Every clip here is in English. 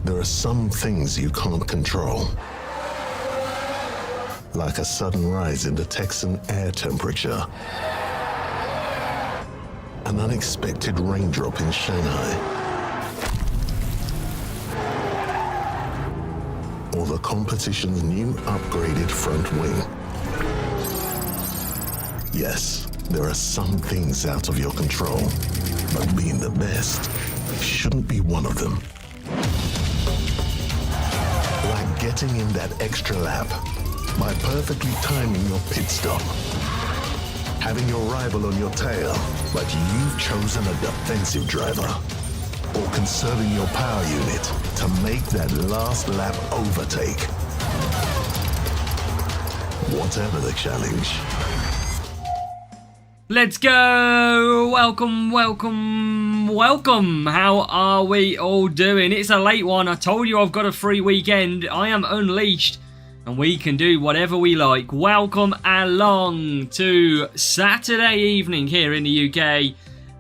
There are some things you can't control, like a sudden rise in the Texan air temperature, an unexpected raindrop in Shanghai, or the competition's new upgraded front wing. Yes, there are some things out of your control, but being the best shouldn't be one of them. Like getting in that extra lap by perfectly timing your pit stop. Having your rival on your tail, but you've chosen a defensive driver. Or conserving your power unit to make that last lap overtake. Whatever the challenge. Let's go! Welcome, welcome, welcome! How are we all doing? It's a late one. I told you I've got a free weekend. I am unleashed and we can do whatever we like. Welcome along to Saturday evening here in the UK.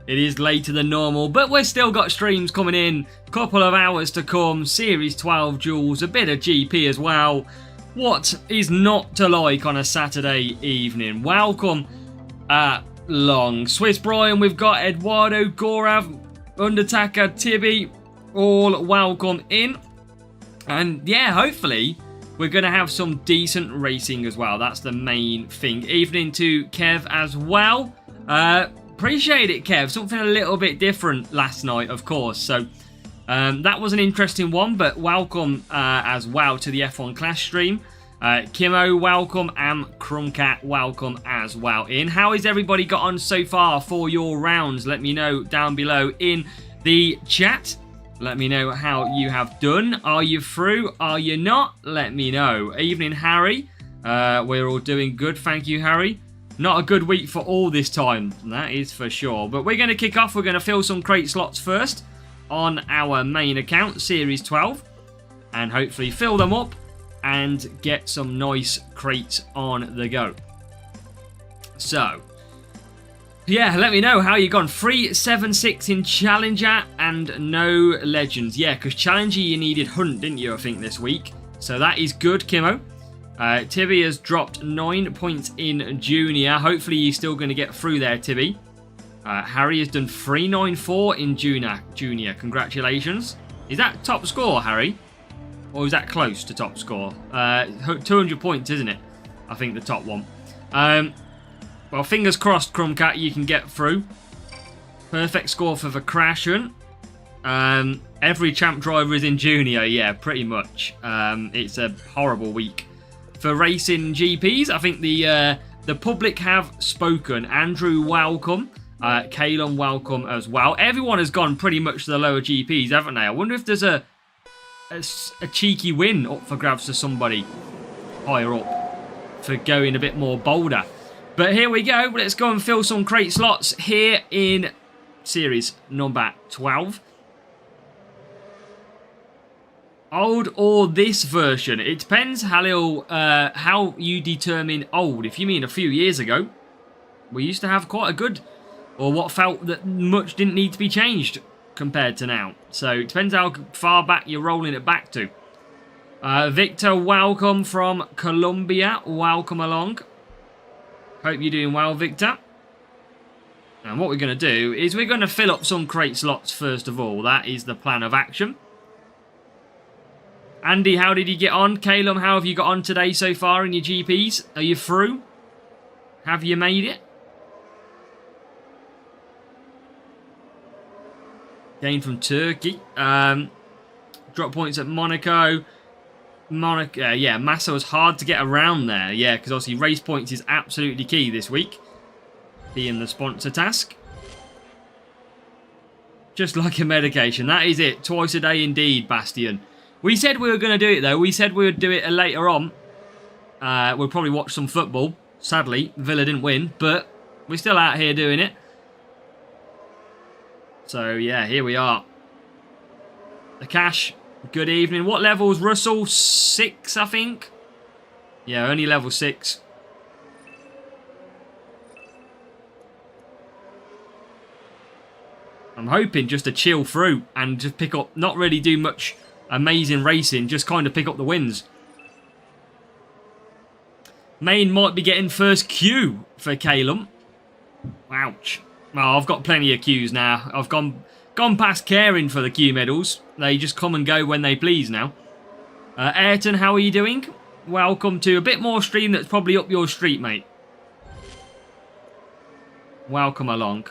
It is later than normal, but we've still got streams coming in. Couple of hours to come. Series 12 duels, a bit of GP as well. What is not to like on a Saturday evening? Welcome long. Swiss Brian, we've got Eduardo, Gorav, Undertaker, Tibby, all welcome in. And yeah, hopefully we're going to have some decent racing as well. That's the main thing. Evening to Kev as well. Appreciate it, Kev. Something a little bit different last night, of course. So that was an interesting one, but welcome as well to the F1 Clash stream. Kimo, welcome, and Crumcat, welcome as well in. How has everybody got on so far for your rounds? Let me know down below in the chat. Let me know how you have done. Are you through? Are you not? Let me know. Evening, Harry. We're all doing good. Thank you, Harry. Not a good week for all this time. That is for sure. But we're going to kick off. We're going to fill some crate slots first on our main account, Series 12. And hopefully fill them up and get some nice crates on the go. So, yeah, let me know how you gone. 376 in Challenger and no Legends. Yeah, because Challenger you needed Hunt, didn't you, I think, this week. So that is good, Kimo. Tibby has dropped 9 points in Junior. Hopefully you're still going to get through there, Tibby. Harry has done 394 in Junior. Congratulations. Is that top score, Harry? Or is that close to top score? 200 points, isn't it? I think the top one. Well, fingers crossed, Crumcat, you can get through. Perfect score for the Crashen. Every champ driver is in Junior, yeah, pretty much. It's a horrible week for racing GPs. I think the public have spoken. Andrew, welcome. Kalen, welcome as well. Everyone has gone pretty much to the lower GPs, haven't they? I wonder if there's a cheeky win up for grabs to somebody higher up for going a bit more bolder. But here we go. Let's go and fill some crate slots here in series number 12. Old or this version? It depends how you determine old. If you mean a few years ago, we used to have quite a good, or what felt that much didn't need to be changed compared to now. So it depends how far back you're rolling it back to. Victor, welcome from Colombia. Welcome along. Hope you're doing well, Victor. And what we're going to do is we're going to fill up some crate slots first of all. That is the plan of action. Andy, how did you get on? Calum, how have you got on today so far in your GPs? Are you through? Have you made it? Gain from Turkey. Drop points at Monaco. Yeah, Massa was hard to get around there. Yeah, because obviously race points is absolutely key this week. Being the sponsor task. Just like a medication. That is it. Twice a day indeed, Bastian. We said we were going to do it, though. We said we would do it later on. We'll probably watch some football. Sadly, Villa didn't win, but we're still out here doing it. So, yeah, here we are. The cash. Good evening. What level's Russell? 6, I think. Yeah, only level 6. I'm hoping just to chill through and just pick up, not really do much amazing racing, just kind of pick up the wins. Main might be getting first Q for Calum. Ouch. Well, I've got plenty of Qs now. I've gone past caring for the Q medals. They just come and go when they please now. Ayrton, how are you doing? Welcome to a bit more stream that's probably up your street, mate. Welcome along.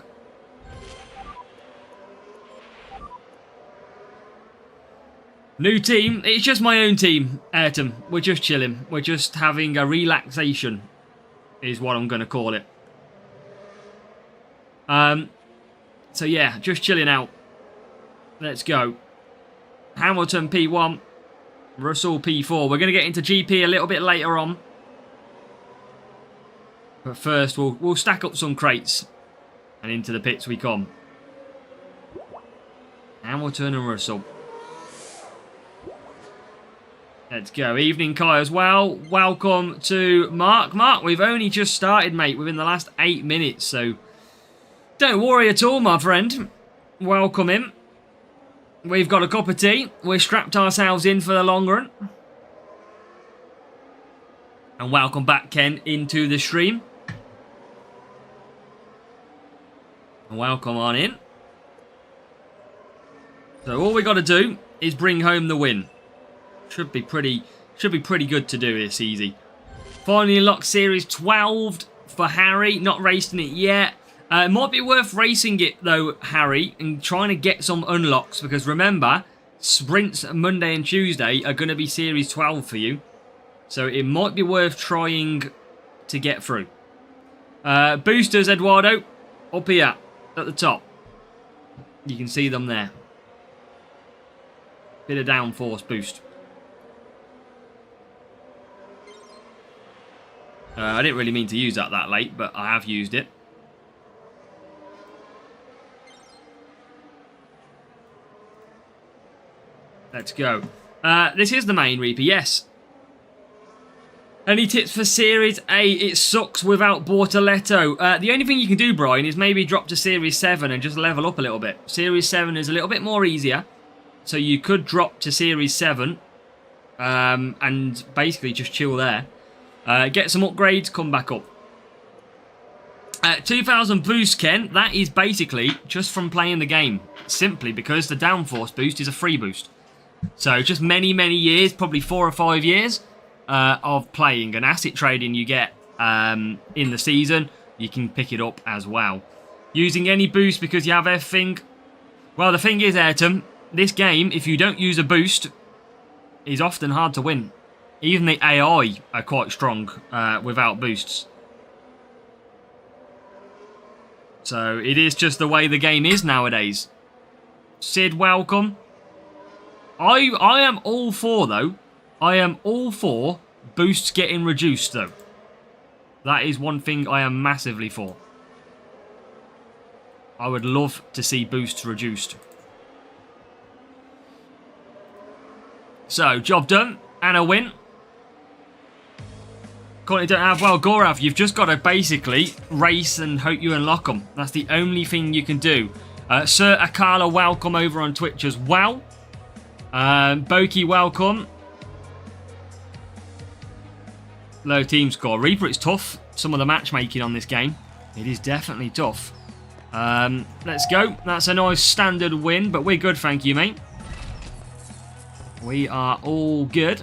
New team. It's just my own team, Ayrton. We're just chilling. We're just having a relaxation, is what I'm going to call it. So yeah, just chilling out. Let's go. Hamilton P1. Russell P4. We're going to get into GP a little bit later on. But first, we'll stack up some crates. And into the pits we come. Hamilton and Russell. Let's go. Evening, Kai, as well. Welcome to Mark. Mark, we've only just started, mate, within the last 8 minutes, so don't worry at all, my friend. Welcome in. We've got a cup of tea. We've strapped ourselves in for the long run. And welcome back, Ken, into the stream. And welcome on in. So all we got to do is bring home the win. Should be pretty good to do this easy. Finally unlocked Series 12 for Harry. Not racing it yet. It might be worth racing it though, Harry, and trying to get some unlocks, because remember, sprints Monday and Tuesday are going to be Series 12 for you. So it might be worth trying to get through. Boosters, Eduardo, up here at the top. You can see them there. Bit of downforce boost. I didn't really mean to use that late, but I have used it. Let's go. This is the main Reaper, yes. Any tips for Series 8? It sucks without Bortoletto. The only thing you can do, Brian, is maybe drop to Series 7 and just level up a little bit. Series 7 is a little bit more easier. So you could drop to Series 7 and basically just chill there. Get some upgrades, come back up. 2000 boost, Ken. That is basically just from playing the game. Simply because the downforce boost is a free boost. So just many, many years, probably 4 or 5 years of playing. And asset trading you get in the season, you can pick it up as well. Using any boost because you have everything. Well, the thing is, Ayrton, this game, if you don't use a boost, is often hard to win. Even the AI are quite strong without boosts. So it is just the way the game is nowadays. Sid, welcome. I am all for, though. I am all for boosts getting reduced, though. That is one thing I am massively for. I would love to see boosts reduced. So, job done. And a win. Currently don't have... Well, Gorav, you've just got to basically race and hope you unlock them. That's the only thing you can do. Sir Akala, welcome over on Twitch as well. Boki, welcome. Low team score. Reaper, it's tough. Some of the matchmaking on this game. It is definitely tough. Let's go. That's a nice standard win, but we're good, thank you, mate. We are all good.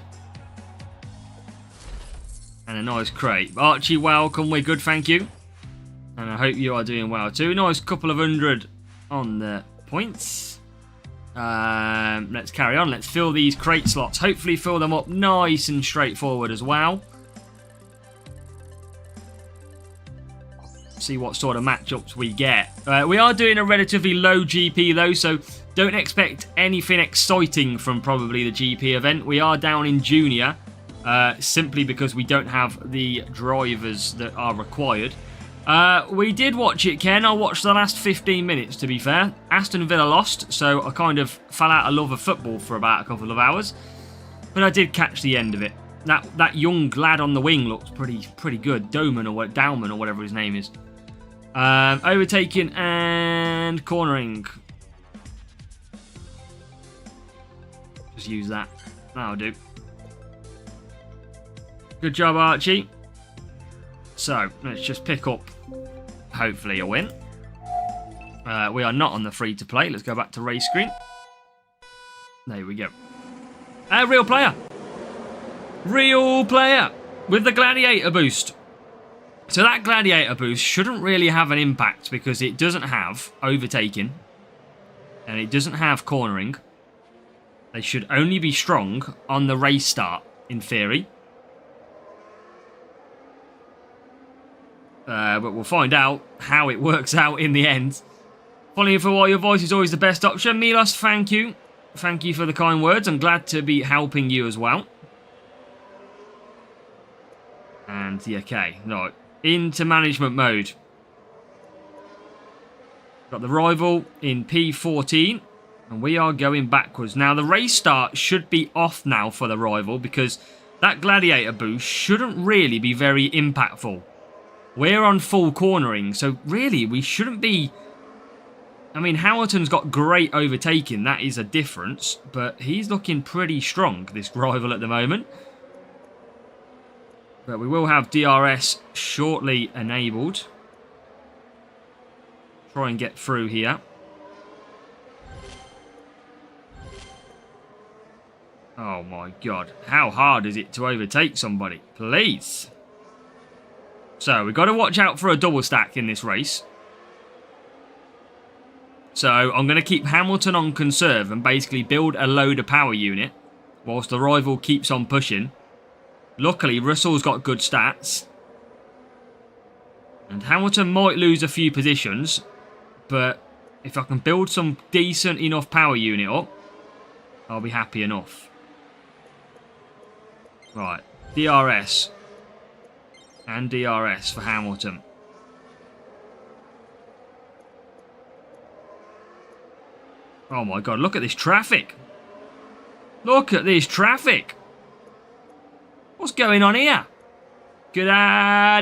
And a nice crate. Archie, welcome. We're good, thank you. And I hope you are doing well too. Nice couple of 100 on the points. Let's carry on. Let's fill these crate slots. Hopefully fill them up nice and straightforward as well. See what sort of matchups we get. We are doing a relatively low GP though, so don't expect anything exciting from probably the GP event. We are down in junior, simply because we don't have the drivers that are required. We did watch it, Ken. I watched the last 15 minutes, to be fair. Aston Villa lost, so I kind of fell out of love of football for about a couple of hours. But I did catch the end of it. That young lad on the wing looks pretty good. Dowman or whatever his name is. Overtaking and cornering. Just use that. That'll do. Good job, Archie. So, let's just pick up, hopefully, a win. We are not on the free-to-play. Let's go back to race screen. There we go. Real player. Real player with the Gladiator boost. So that Gladiator boost shouldn't really have an impact because it doesn't have overtaking and it doesn't have cornering. They should only be strong on the race start, in theory. But we'll find out how it works out in the end. Following for a while, your voice is always the best option. Milos, thank you. Thank you for the kind words. I'm glad to be helping you as well. And, yeah, okay. No. Into management mode. Got the rival in P14. And we are going backwards. Now, the race start should be off now for the rival because that Gladiator boost shouldn't really be very impactful. We're on full cornering, so really we shouldn't be... I mean, Hamilton's got great overtaking. That is a difference. But he's looking pretty strong, this rival at the moment. But we will have DRS shortly enabled. Try and get through here. Oh my god. How hard is it to overtake somebody? Please. So, we've got to watch out for a double stack in this race. So, I'm going to keep Hamilton on conserve and basically build a load of power unit whilst the rival keeps on pushing. Luckily, Russell's got good stats. And Hamilton might lose a few positions. But if I can build some decent enough power unit up, I'll be happy enough. Right. DRS. And DRS for Hamilton. Oh my god, look at this traffic. Look at this traffic. What's going on here? Good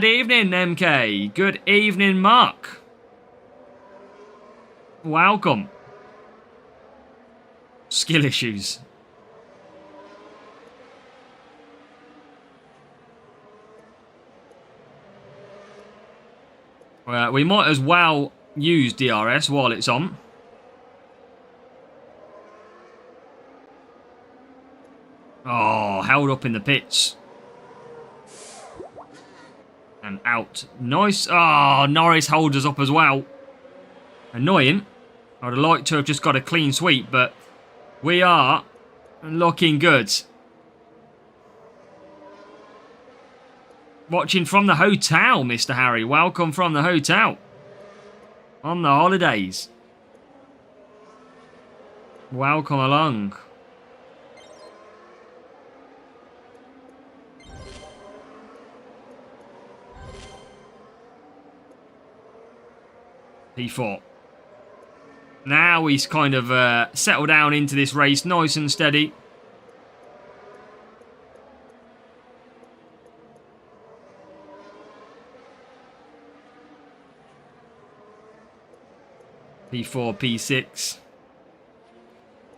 evening, MK. Good evening, Mark. Welcome. Skill issues. We might as well use DRS while it's on. Oh, held up in the pits. And out. Nice. Oh, Norris holds us up as well. Annoying. I'd have liked to have just got a clean sweep, but we are looking good. Watching from the hotel, Mr. Harry. Welcome from the hotel. On the holidays. Welcome along. P4. Now he's kind of settled down into this race, nice and steady. P4, P6.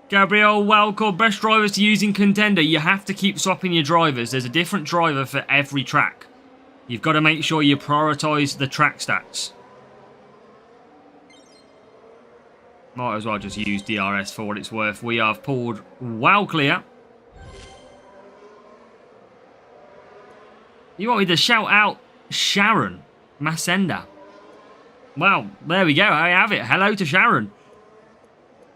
Gabriel, welcome. Best drivers to use in Contender. You have to keep swapping your drivers. There's a different driver for every track. You've got to make sure you prioritise the track stats. Might as well just use DRS for what it's worth. We have pulled well clear. You want me to shout out Sharon Masenda? Well, there we go. I have it. Hello to Sharon.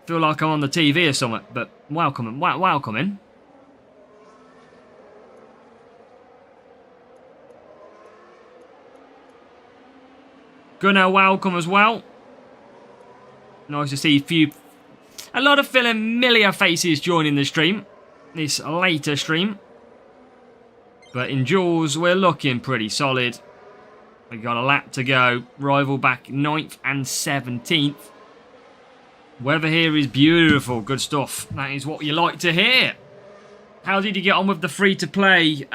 Feel like I'm on the TV or something, but welcome, welcome in. Gunnar, welcome as well. Nice to see a lot of familiar faces joining the stream. This later stream. But in Duels, we're looking pretty solid. We've got a lap to go. Rival back 9th and 17th. Weather here is beautiful. Good stuff. That is what you like to hear. How did you get on with the free-to-play?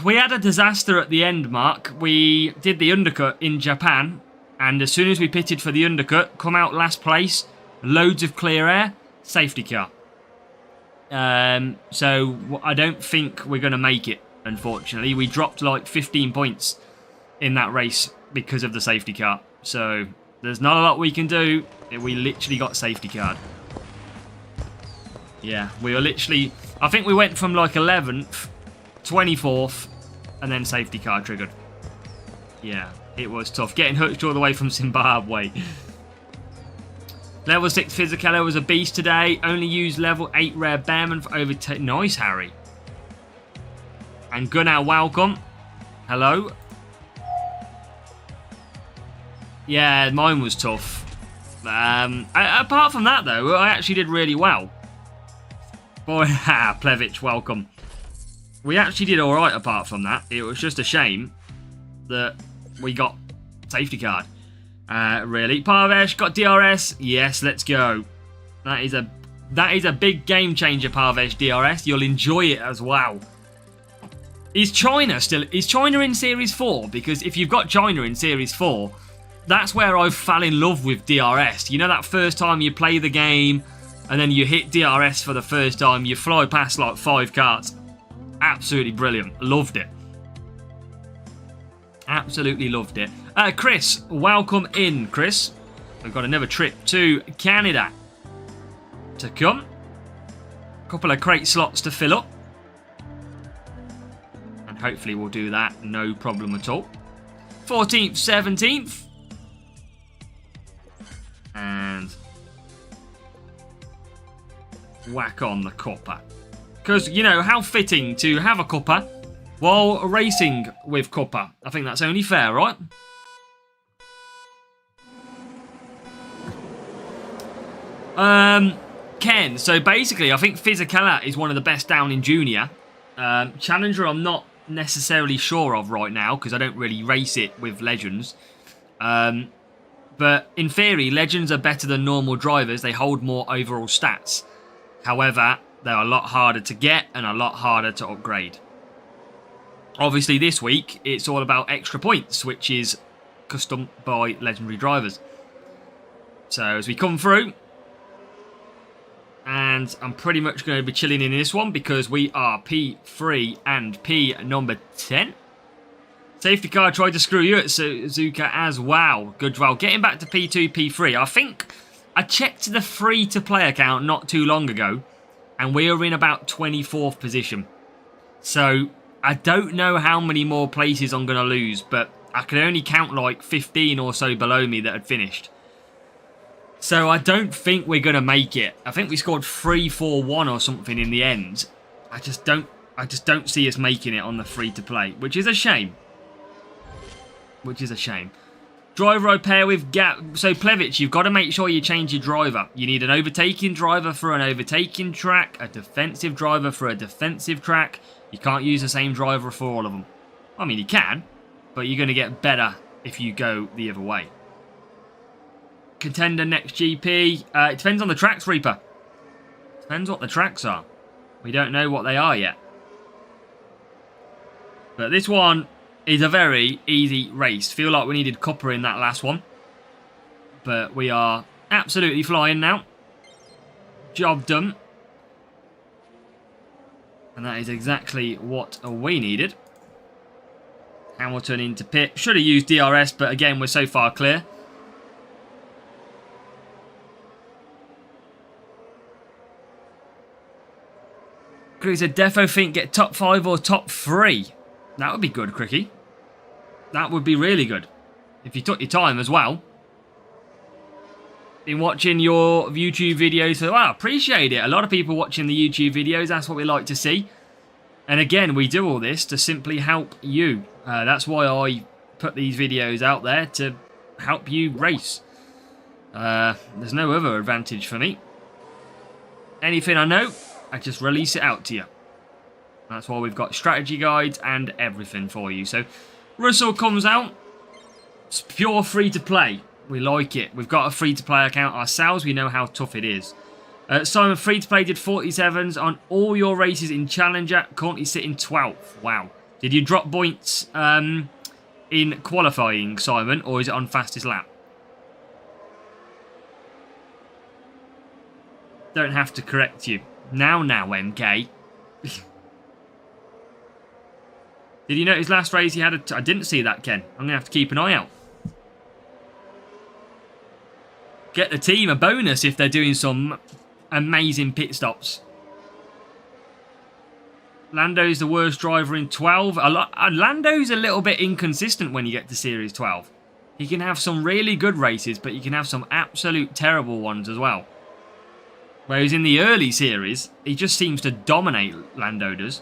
We had a disaster at the end, Mark. We did the undercut in Japan. And as soon as we pitted for the undercut, come out last place, loads of clear air, safety car. So I don't think we're going to make it, unfortunately. We dropped like 15 points in that race because of the safety car. So there's not a lot we can do. We literally got safety card. Yeah, we were literally... I think we went from like 11th, 24th, and then safety car triggered. Yeah. It was tough. Getting hooked all the way from Zimbabwe. Level 6 Fisichella was a beast today. Only used level 8 Rare Bearman for overtake. Nice, Harry. And Gunnar, welcome. Hello. Yeah, mine was tough. Apart from that, though, I actually did really well. Boy, Plevich, welcome. We actually did alright apart from that. It was just a shame that... we got safety card. Really. Parvesh got DRS. Yes, let's go. That is a big game changer, Parvesh DRS. You'll enjoy it as well. Is China in Series 4? Because if you've got China in Series 4, that's where I fell in love with DRS. You know that first time you play the game and then you hit DRS for the first time, you fly past like 5 cars. Absolutely brilliant. Loved it. Absolutely loved it. Chris, welcome in, Chris. We've got another trip to Canada to come. A couple of crate slots to fill up. And hopefully we'll do that, no problem at all. 14th, 17th. And whack on the copper. Because, you know, how fitting to have a copper while racing with copper. I think that's only fair, right? Ken, so basically I think Fisichella is one of the best down in Junior. Challenger I'm not necessarily sure of right now because I don't really race it with Legends. But in theory, Legends are better than normal drivers. They hold more overall stats. However, they're a lot harder to get and a lot harder to upgrade. Obviously, this week, it's all about extra points, which is custom by legendary drivers. So, as we come through, and I'm pretty much going to be chilling in this one because we are P3 and P number 10. Safety car tried to screw you at Suzuka as well. Good well. Getting back to P2, P3. I think I checked the free-to-play account not too long ago, and we are in about 24th position. So I don't know how many more places I'm going to lose, but I can only count like 15 or so below me that had finished. So I don't think we're going to make it. I think we scored 3-4-1 or something in the end. I just don't see us making it on the free-to-play, which is a shame. Driver I pair with Gap. So Plevich, you've got to make sure you change your driver. You need an overtaking driver for an overtaking track, a defensive driver for a defensive track. You can't use the same driver for all of them. I mean, you can, but you're going to get better if you go the other way. Contender next GP. It depends on the tracks, Reaper. Depends what the tracks are. We don't know what they are yet. But this one is a very easy race. Feel like we needed copper in that last one. But we are absolutely flying now. Job done. And that is exactly what we needed. Hamilton into pit. Should have used DRS, but again, we're so far clear. Cricky said, defo think get top 5 or top 3. That would be good, Cricky. That would be really good. If you took your time as well. Been watching your YouTube videos, so I appreciate it. A lot of people watching the YouTube videos, that's what we like to see. And again, we do all this to simply help you. That's why I put these videos out there, to help you race. There's no other advantage for me. Anything I know, I just release it out to you. That's why we've got strategy guides and everything for you. So, Russell comes out. It's pure free-to-play. We like it. We've got a free-to-play account ourselves. We know how tough it is. Simon, free-to-play did 47s on all your races in Challenger. Currently sitting 12th. Wow. Did you drop points in qualifying, Simon, or is it on fastest lap? Don't have to correct you. Now, MK. Did you notice last race he had a... I didn't see that, Ken. I'm going to have to keep an eye out. Get the team a bonus if they're doing some amazing pit stops. Lando's the worst driver in 12. Lando's a little bit inconsistent when you get to Series 12. He can have some really good races, but you can have some absolute terrible ones as well. Whereas in the early series, he just seems to dominate, Lando does.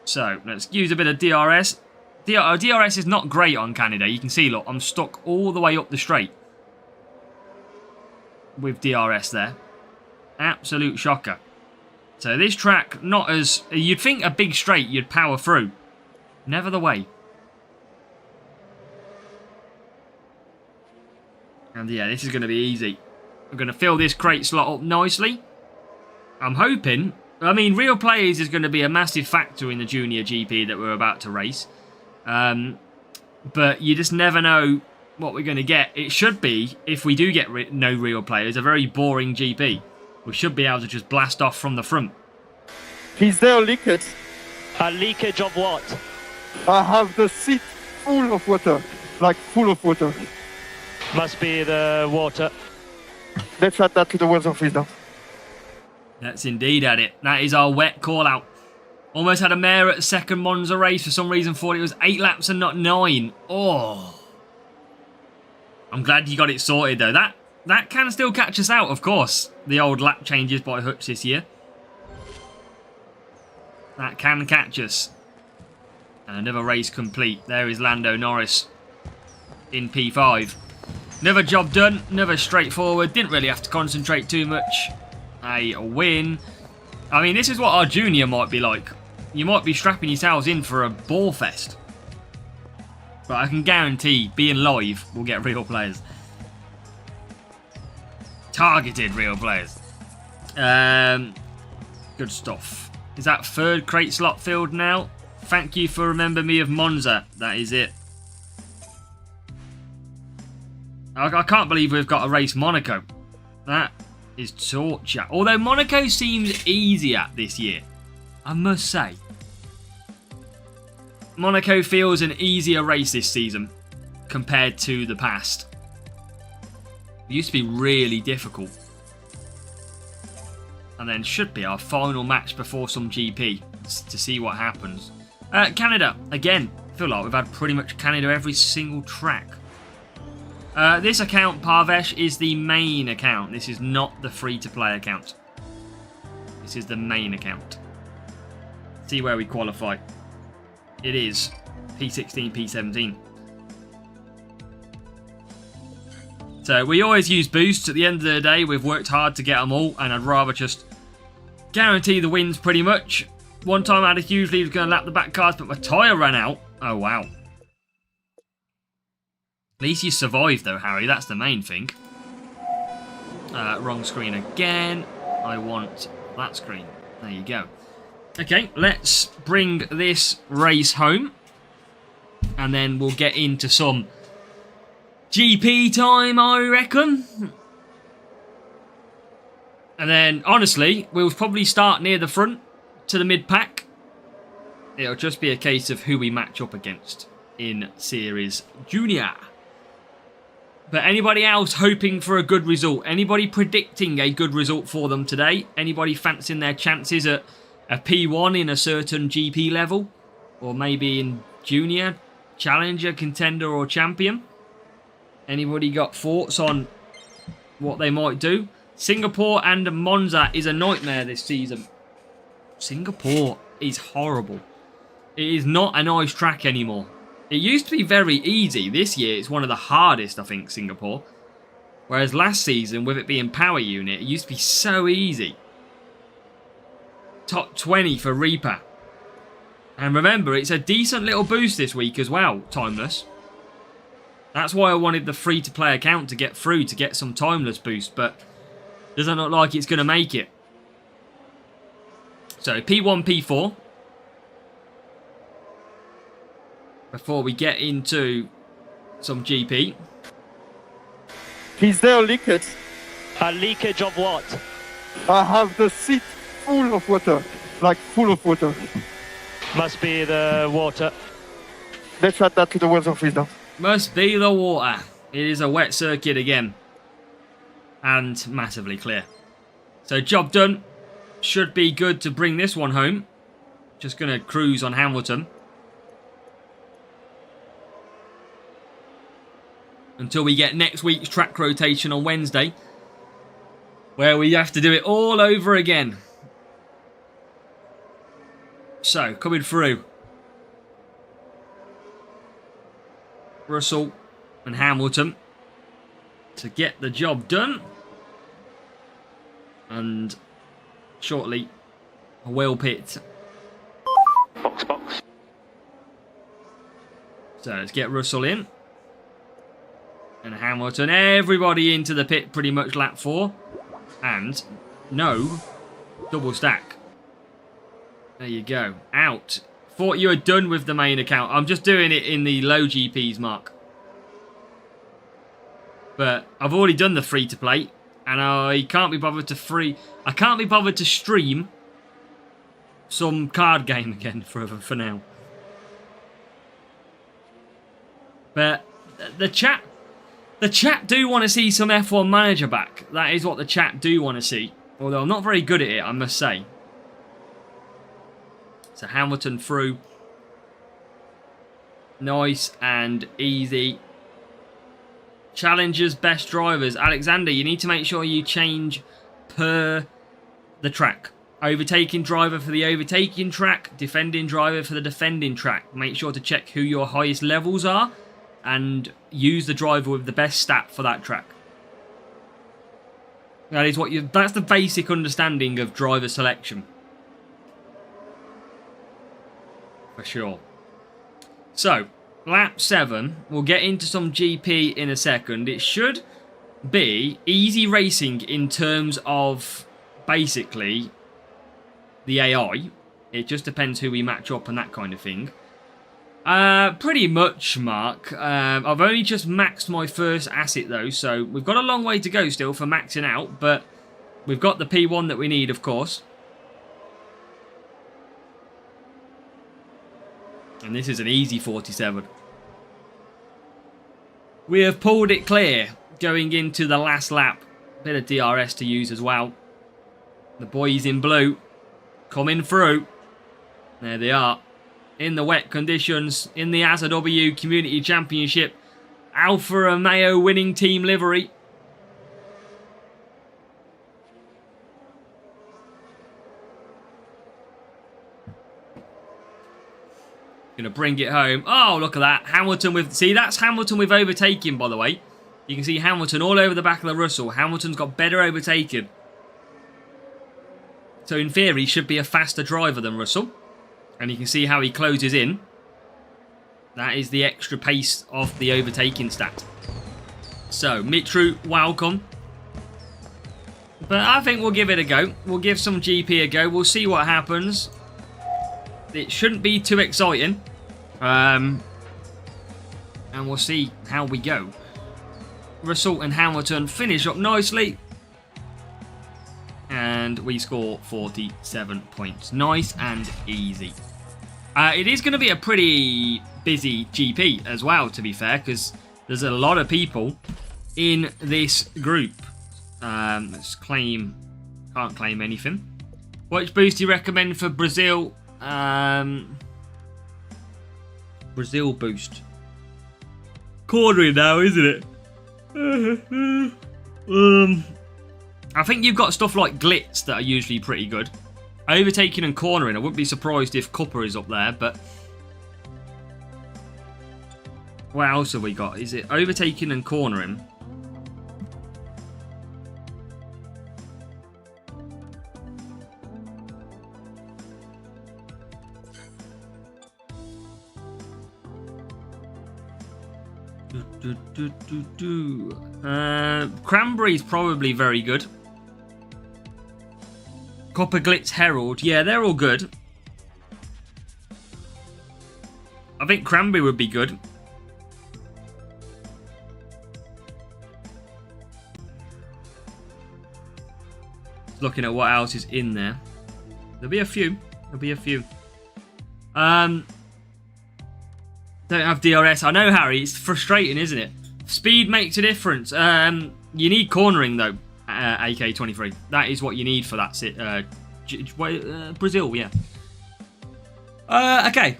So, let's use a bit of DRS. DRS is not great on Canada. You can see, look, I'm stuck all the way up the straight. With DRS there. Absolute shocker. So this track, not as... You'd think a big straight you'd power through. Never the way. And yeah, this is going to be easy. We're going to fill this crate slot up nicely. I'm hoping... I mean, real players is going to be a massive factor in the Junior GP that we're about to race. But you just never know what we're going to get. It should be, if we do get no real players, a very boring GP. We should be able to just blast off from the front. Is there a leakage? A leakage of what? I have the seat full of water. Like full of water. Must be the water. Let's add that to the weather office now. Let's indeed add it. That is our wet call out. Almost had a mare at the second Monza race. For some reason thought it was 8 laps and not 9. Oh. I'm glad you got it sorted though. That can still catch us out, of course. The old lap changes by Hutch this year. That can catch us. And another race complete. There is Lando Norris in P5. Another job done. Another straightforward. Didn't really have to concentrate too much. A win. I mean, this is what our junior might be like. You might be strapping yourselves in for a ball fest. But I can guarantee, being live, we'll get real players. Targeted real players. Good stuff. Is that third crate slot filled now? Thank you for remembering me of Monza. That is it. I can't believe we've got to race Monaco. That is torture. Although Monaco seems easier this year, I must say. Monaco feels an easier race this season compared to the past. It used to be really difficult. And then should be our final match before some GP to see what happens. Canada, again, I feel like we've had pretty much Canada every single track. This account, Parvesh, is the main account. This is not the free-to-play account. This is the main account. See where we qualify. It is P16, P17. So we always use boosts. At the end of the day, we've worked hard to get them all, and I'd rather just guarantee the wins pretty much. One time I had a huge lead, was going to lap the back cars, but my tyre ran out. Oh, wow. least you survived though, Harry. That's the main thing. Wrong screen again. I want that screen. There you go. Okay, let's bring this race home. And then we'll get into some GP time, I reckon. And then, honestly, we'll probably start near the front to the mid-pack. It'll just be a case of who we match up against in Series Junior. But anybody else hoping for a good result? Anybody predicting a good result for them today? Anybody fancying their chances at a P1 in a certain GP level? Or maybe in Junior, Challenger, Contender or Champion? Anybody got thoughts on what they might do? Singapore and Monza is a nightmare this season. Singapore is horrible. It is not a nice track anymore. It used to be very easy. This year it's one of the hardest, I think, Singapore. Whereas last season, with it being power unit, it used to be so easy. Top 20 for Reaper. And remember, it's a decent little boost this week as well, Timeless. That's why I wanted the free-to-play account to get through, to get some Timeless boost, but doesn't look like it's going to make it. So, P1, P4. Before we get into some GP. Is there a leakage? A leakage of what? I have the seat full of water, like full of water. Must be the water. Let's add that to the weather freezer. Must be the water. It is a wet circuit again. And massively clear. So job done. Should be good to bring this one home. Just going to cruise on Hamilton. Until we get next week's track rotation on Wednesday. Where we have to do it all over again. So, coming through. Russell and Hamilton. To get the job done. And shortly, a wheel pit. Box, box. So, let's get Russell in. And Hamilton, everybody into the pit pretty much lap 4. And no double stack. There you go. Out. Thought you were done with the main account. I'm just doing it in the low GPs, Mark. But I've already done the free to play. And I can't be bothered to stream some card game again for now. But the chat do want to see some F1 Manager back. That is what the chat do want to see. Although I'm not very good at it, I must say. So Hamilton through. Nice and easy. Challenges, best drivers. Alexander, you need to make sure you change per the track. Overtaking driver for the overtaking track. Defending driver for the defending track. Make sure to check who your highest levels are. And use the driver with the best stat for that track. That is that's the basic understanding of driver selection. For sure. So, lap 7. We'll get into some GP in a second. It should be easy racing in terms of basically the AI. It just depends who we match up and that kind of thing. Pretty much, Mark. I've only just maxed my first asset though, so we've got a long way to go still for maxing out, but we've got the P1 that we need, of course. And this is an easy 47. We have pulled it clear going into the last lap. Bit of DRS to use as well. The boys in blue coming through. There they are. In the wet conditions, in the AZW Community Championship. Alfa Romeo winning team livery. Gonna bring it home. Oh, look at that. Hamilton with... See, that's Hamilton with overtaking, by the way. You can see Hamilton all over the back of the Russell. Hamilton's got better overtaking. So, in theory, he should be a faster driver than Russell. And you can see how he closes in. That is the extra pace of the overtaking stat. So, Mitru, welcome. But I think we'll give it a go. We'll give some GP a go. We'll see what happens. It shouldn't be too exciting. And we'll see how we go. Russell and Hamilton finish up nicely. And we score 47 points. Nice and easy. It is going to be a pretty busy GP as well, to be fair, because there's a lot of people in this group. Let's claim. Can't claim anything. Which boost do you recommend for Brazil? Brazil boost. Cornering now, isn't it? I think you've got stuff like Glitz that are usually pretty good. Overtaking and cornering, I wouldn't be surprised if Cuppa is up there, but... What else have we got? Is it overtaking and cornering? Cranberry's probably very good. Copper Glitz Herald. Yeah, they're all good. I think Cranberry would be good. Looking at what else is in there. There'll be a few. Don't have DRS. I know, Harry. It's frustrating, isn't it? Speed makes a difference. You need cornering, though, AK-23. That is what you need for that. Brazil, yeah. Okay.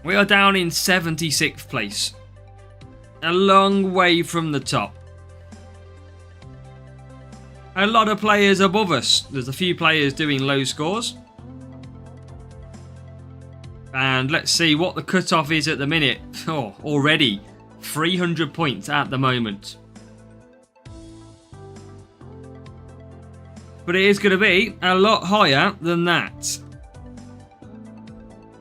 We are down in 76th place. A long way from the top. A lot of players above us. There's a few players doing low scores. And let's see what the cutoff is at the minute. Oh, already 300 points at the moment. But it is going to be a lot higher than that.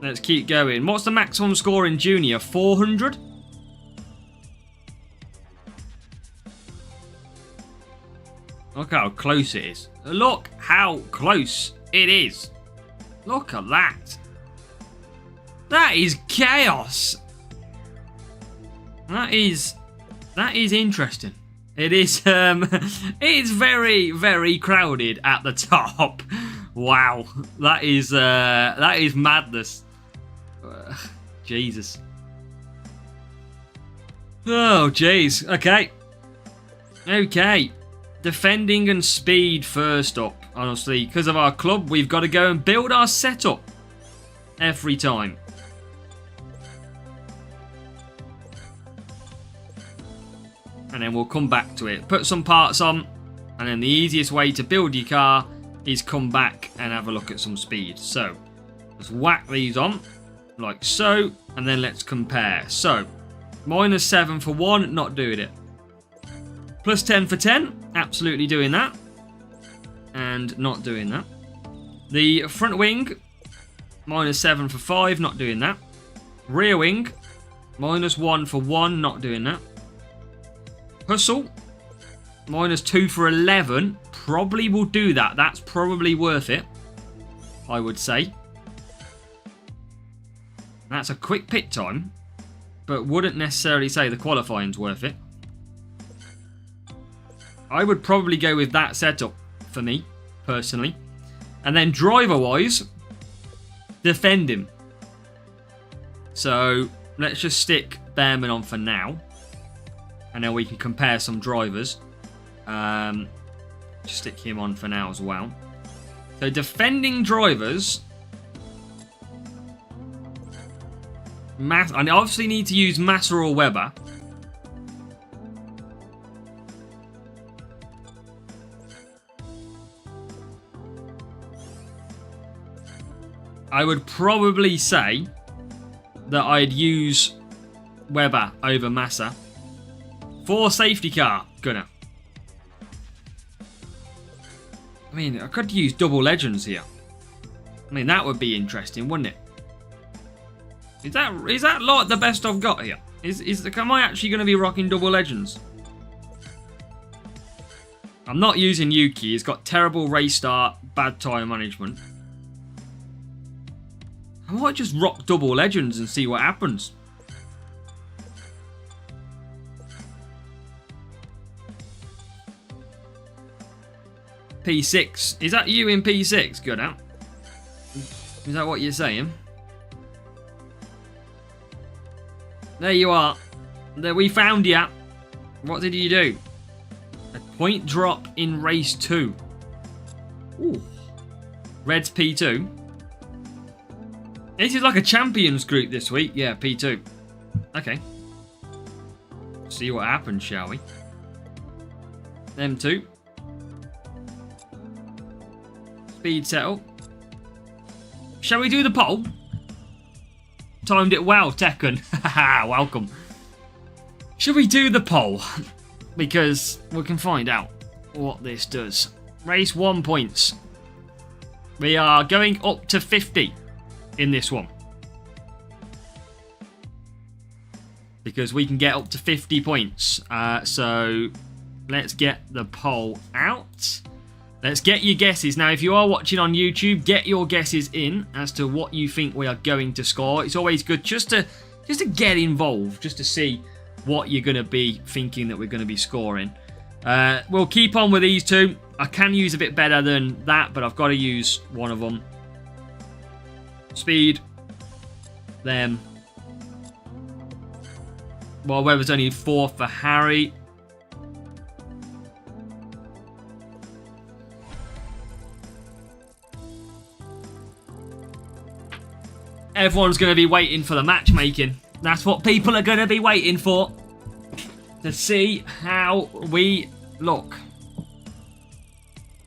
Let's keep going. What's the maximum score in Junior? 400? Look how close it is. Look how close it is. Look at that. That is chaos. That is interesting. It is it's very, very crowded at the top. Wow. That is madness. Jesus. Oh jeez. Okay. Defending and speed first up. Honestly, because of our club, we've got to go and build our setup every time. And then we'll come back to it. Put some parts on. And then the easiest way to build your car is come back and have a look at some speed. So, let's whack these on. Like so. And then let's compare. So, -7 for 1. Not doing it. +10 for 10. Absolutely doing that. And not doing that. The front wing. -7 for 5. Not doing that. Rear wing. -1 for 1. Not doing that. Hustle, -2 for 11. Probably will do that. That's probably worth it, I would say. That's a quick pit time, but wouldn't necessarily say the qualifying's worth it. I would probably go with that setup for me, personally. And then driver-wise, defending. So let's just stick Behrman on for now. And then we can compare some drivers. Just stick him on for now as well. So defending drivers. I obviously need to use Massa or Webber. I would probably say that I'd use Webber over Massa. For safety car, Gunner. I mean, I could use double legends here. I mean, that would be interesting, wouldn't it? Is that like the best I've got here? Am I actually going to be rocking double legends? I'm not using Yuki. He's got terrible race start, bad tyre management. I might just rock double legends and see what happens. P6. Is that you in P6? Good out. Is that what you're saying? There you are. There, we found you. What did you do? A point drop in race 2. Ooh. Red's P2. This is like a champions group this week. Yeah, P2. Okay. See what happens, shall we? Them two. Speed settle. Shall we do the poll? Timed it well, Tekken. Welcome. Should we do the poll? Because we can find out what this does. Race 1 points. We are going up to 50 in this one. Because we can get up to 50 points. So let's get the poll out. Let's get your guesses. Now, if you are watching on YouTube, get your guesses in as to what you think we are going to score. It's always good just to get involved, just to see what you're going to be thinking that we're going to be scoring. We'll keep on with these two. I can use a bit better than that, but I've got to use one of them. Speed. Them. Well, Weber's only 4 for Harry. Everyone's going to be waiting for the matchmaking. That's what people are going to be waiting for. To see how we look.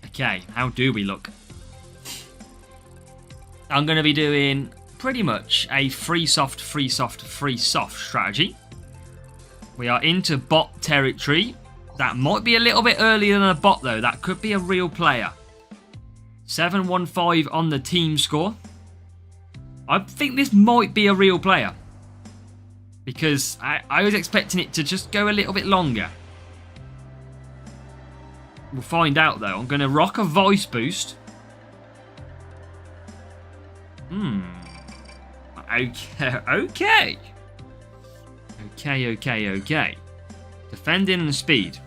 Okay, how do we look? I'm going to be doing pretty much a free soft strategy. We are into bot territory. That might be a little bit earlier than a bot though. That could be a real player. 715 on the team score. I think this might be a real player. Because I was expecting it to just go a little bit longer. We'll find out though. I'm going to rock a voice boost. Okay. Okay. Defending and speed.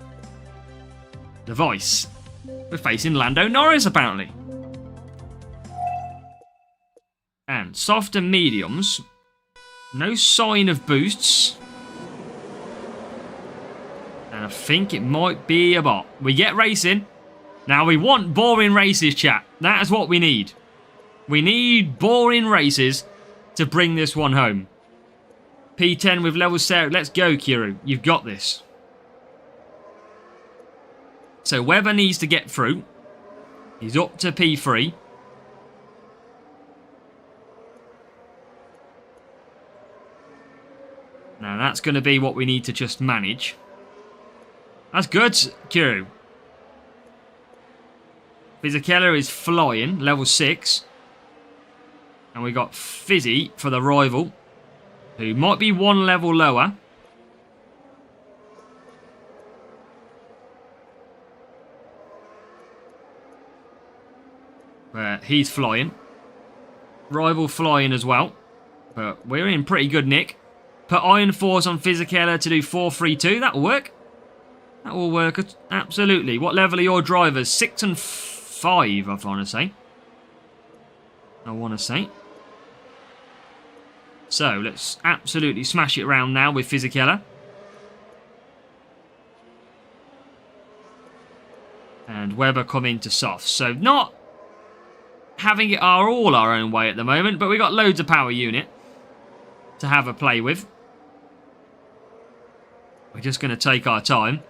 The voice. We're facing Lando Norris apparently. And soft and mediums. No sign of boosts. And I think it might be a bot. We get racing. Now we want boring races, chat. That is what we need. We need boring races to bring this one home. P10 with level 0. Let's go, Kiro. You've got this. So Weber needs to get through. He's up to P3. Now that's going to be what we need to just manage. That's good, Kiro. Fisichella is flying, level 6. And we got Fizzy for the rival, who might be 1 level lower. But he's flying. Rival flying as well. But we're in pretty good nick. Put Iron Force on Fisichella to do 4-3-2. That'll work. That will work. Absolutely. What level are your drivers? 6 and 5, I want to say. So, let's absolutely smash it around now with Fisichella. And Weber come into soft. So, not having it all our own way at the moment, but we got loads of power unit to have a play with. We're just going to take our time.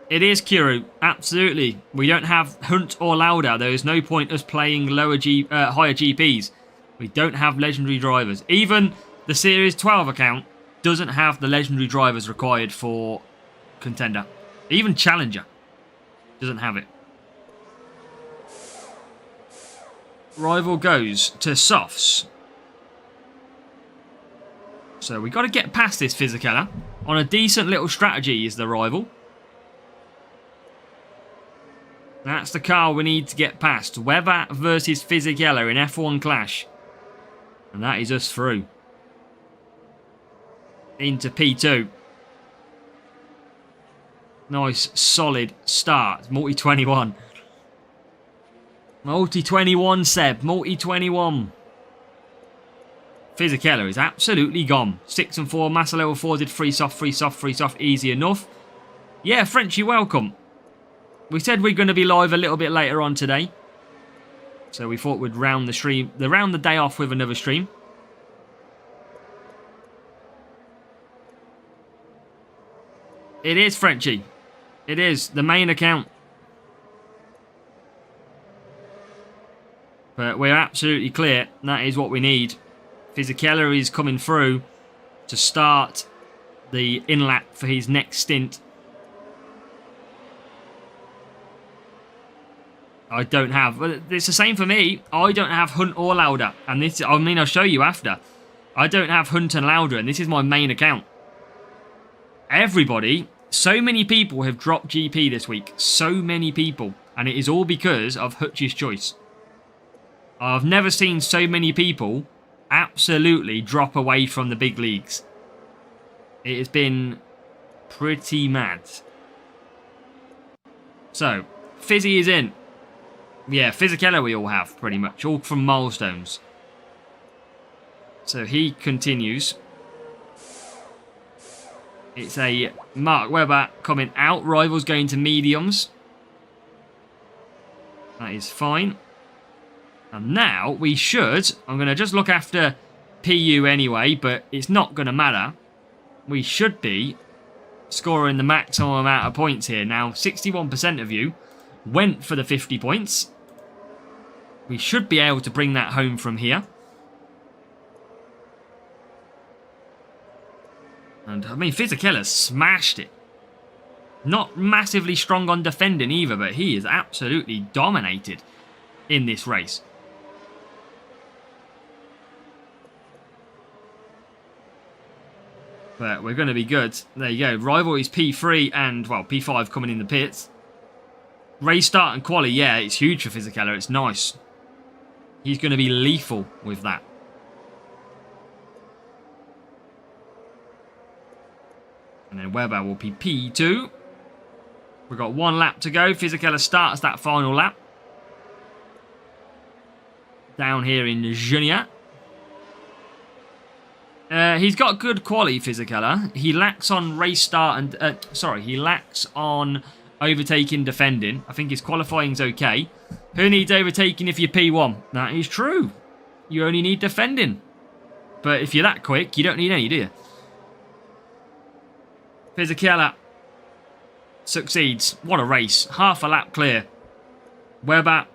It is Kiro, absolutely. We don't have Hunt or Lauda. There is no point us playing higher GPs. We don't have legendary drivers. Even the Series 12 account doesn't have the legendary drivers required for Contender. Even Challenger doesn't have it. Rival goes to softs. So we got to get past this Fisichella. On a decent little strategy is the rival. That's the car we need to get past. Weber versus Fisichella in F1 Clash. And that is us through. Into P2. Nice, solid start. Multi-21. Multi-21, Seb. Multi-21. Fisichella is absolutely gone. 6 and 4. Massa level 4 did free soft, free soft, free soft. Easy enough. Yeah, Frenchie, welcome. We said we're going to be live a little bit later on today. So we thought we'd round the day off with another stream. It is, Frenchie. It is. The main account. But we're absolutely clear. That is what we need. Fisichella is coming through to start the in-lap for his next stint. I don't have... Well, it's the same for me. I don't have Hunt or Lauda. And this... I mean, I'll show you after. I don't have Hunt and Lauda. And this is my main account. Everybody... So many people have dropped GP this week. So many people. And it is all because of Hutch's choice. I've never seen so many people absolutely drop away from the big leagues. It has been pretty mad. So, Fizzy is in. Yeah, Fisichella we all have, pretty much. All from milestones. So he continues. It's a Mark Webber coming out. Rivals going to mediums. That is fine. And now we should... I'm going to just look after PU anyway, but it's not going to matter. We should be scoring the maximum amount of points here. Now, 61% of you went for the 50 points. We should be able to bring that home from here. And, I mean, Fisichella smashed it. Not massively strong on defending either, but he is absolutely dominated in this race. But we're going to be good. There you go. Rival is P3 and, well, P5 coming in the pits. Race start and quali, yeah, it's huge for Fisichella. It's nice. He's going to be lethal with that. And then Weber will be P2. We've got one lap to go. Fisichella starts that final lap. Down here in Junior. He's got good quality, Fisichella. He lacks on race start and... he lacks on overtaking defending. I think his qualifying's okay. Who needs overtaking if you're P1? That is true. You only need defending. But if you're that quick, you don't need any, do you? Fisichella succeeds. What a race. Half a lap clear. Weber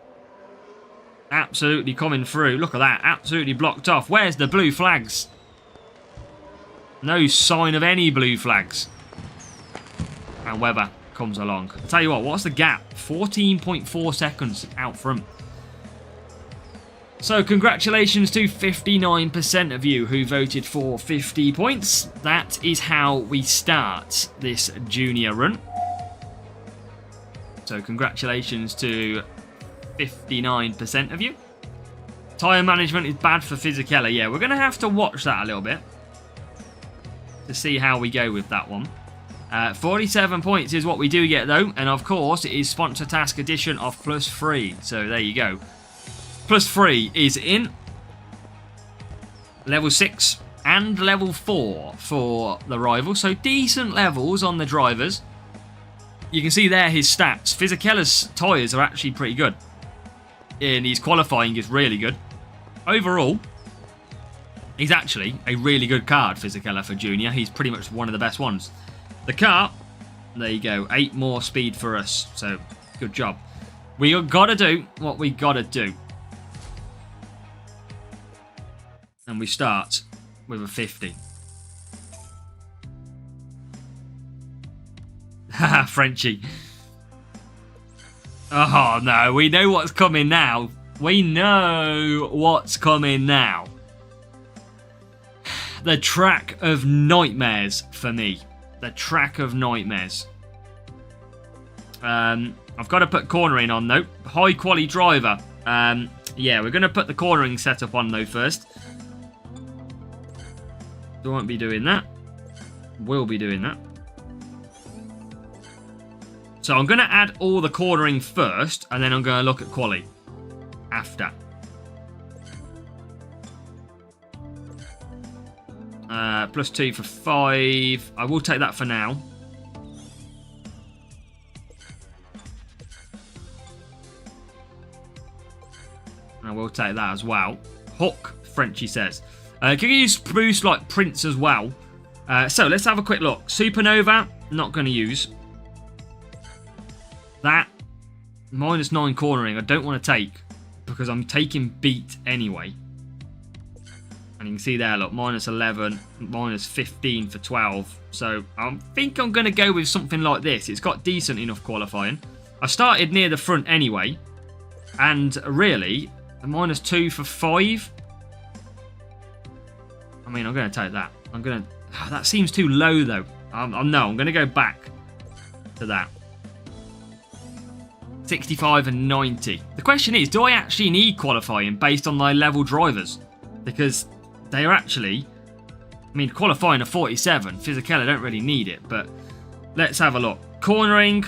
absolutely coming through. Look at that. Absolutely blocked off. Where's the blue flags? No sign of any blue flags. And Weber comes along. I'll tell you what, what's the gap? 14.4 seconds out front. So congratulations to 59% of you who voted for 50 points. That is how we start this junior run. So congratulations to 59% of you. Tyre management is bad for Fisichella. Yeah, we're going to have to watch that a little bit to see how we go with that one. 47 points is what we do get though. And of course, it is Sponsor Task Edition of +3. So there you go. +3 is in. Level 6 and level 4 for the rival. So decent levels on the drivers. You can see there his stats. Fisichella's tyres are actually pretty good. And his qualifying is really good. Overall, he's actually a really good card, Fisichella, for Junior. He's pretty much one of the best ones. The car, there you go. 8 more speed for us. So, good job. We got to do what we got to do. And we start with a 50. Haha, Frenchie. Oh, no. We know what's coming now. We know what's coming now. the track of nightmares for me. The track of nightmares. I've got to put cornering on though. High quality driver. Yeah, we're going to put the cornering setup on though first. Won't be doing that. Will be doing that. So I'm going to add all the cornering first, and then I'm going to look at quali after. +2 for 5. I will take that for now. I will take that as well. Hook, Frenchy says. Can you use boost like Prince as well? So let's have a quick look. Supernova, not going to use. That, -9 cornering, I don't want to take. Because I'm taking beat anyway. And you can see there, look, -11, -15 for 12. So I think I'm going to go with something like this. It's got decent enough qualifying. I started near the front anyway. And really, a -2 for 5. I mean, I'm going to take that. I'm going to... that seems too low, though. No, I'm going to go back to that. 65 and 90. The question is, do I actually need qualifying based on my level drivers? Because they are actually... I mean, qualifying a 47. Fisichella don't really need it, but let's have a look. Cornering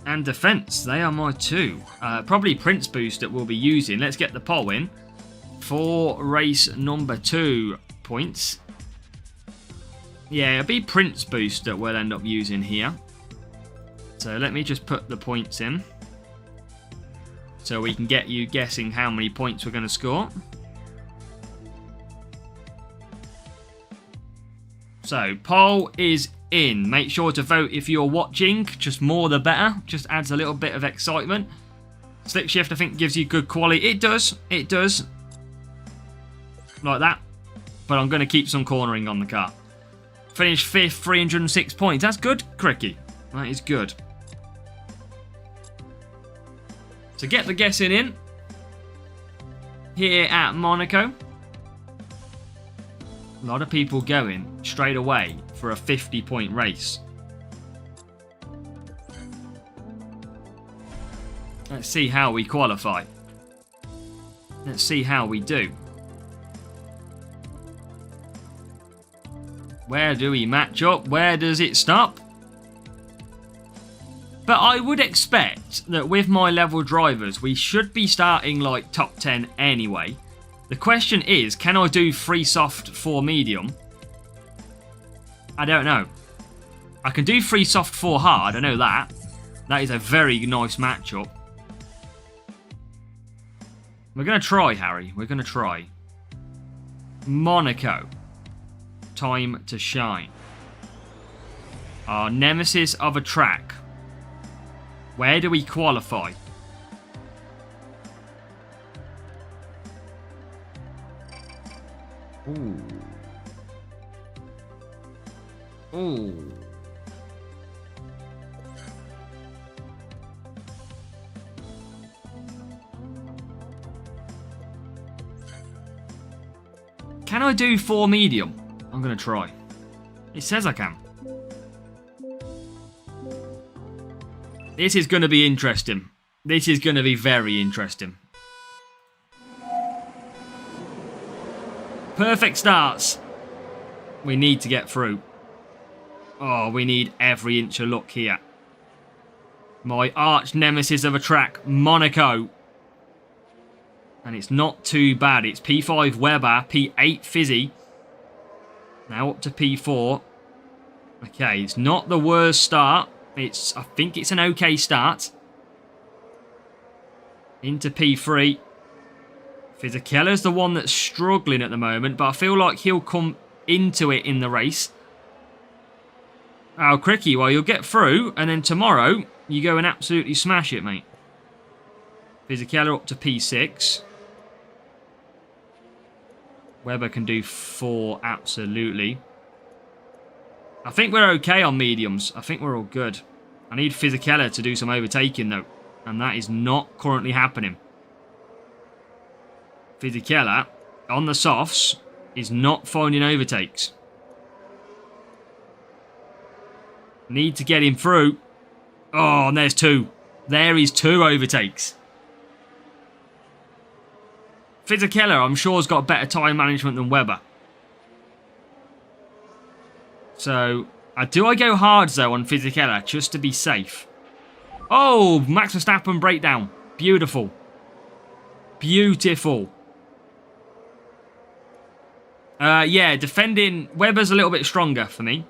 and defence. They are my two. Probably Prince Boost that we'll be using. Let's get the poll in. For race number 2 points. Yeah, it'll be Prince Boost that we'll end up using here. So let me just put the points in. So we can get you guessing how many points we're going to score. So, poll is in. Make sure to vote if you're watching. Just more the better. Just adds a little bit of excitement. Slick shift, I think, gives you good quality. It does. It does. Like that. But I'm going to keep some cornering on the car. Finished 5th, 306 points. That's good, Cricky. That is good. So get the guessing in. Here at Monaco. A lot of people going straight away for a 50-point race. Let's see how we qualify. Let's see how we do. Where do we match up? Where does it stop? But I would expect that with my level drivers, we should be starting like top 10 anyway. The question is, can I do 3 soft, 4 medium? I don't know. I can do 3 soft, 4 hard, I know that. That is a very nice matchup. We're going to try, Harry. We're going to try. Monaco. Time to shine. Our nemesis of a track. Where do we qualify? Ooh. Ooh. Can I do 4 medium? I'm going to try. It says I can. This is going to be interesting. This is going to be very interesting. Perfect starts. We need to get through. Oh, we need every inch of luck here. My arch nemesis of a track, Monaco. And it's not too bad. It's P5 Weber, P8 Fizzy. Now up to P4. Okay, it's not the worst start. I think it's an okay start. Into P3. Fisichella's the one that's struggling at the moment, but I feel like he'll come into it in the race. Oh, Cricky, well, you'll get through, and then tomorrow, you go and absolutely smash it, mate. Fisichella up to P6. Weber can do 4, absolutely. I think we're okay on mediums. I think we're all good. I need Fisichella to do some overtaking, though. And that is not currently happening. Fisichella on the softs. is not finding overtakes. Need to get him through. Oh, and there's 2. There is 2 overtakes. Fisichella, I'm sure, has got better time management than Webber. So, do I go hard, though, on Fisichella, just to be safe? Oh, Max Verstappen breakdown. Beautiful. Beautiful. Yeah, defending Webber's a little bit stronger for me.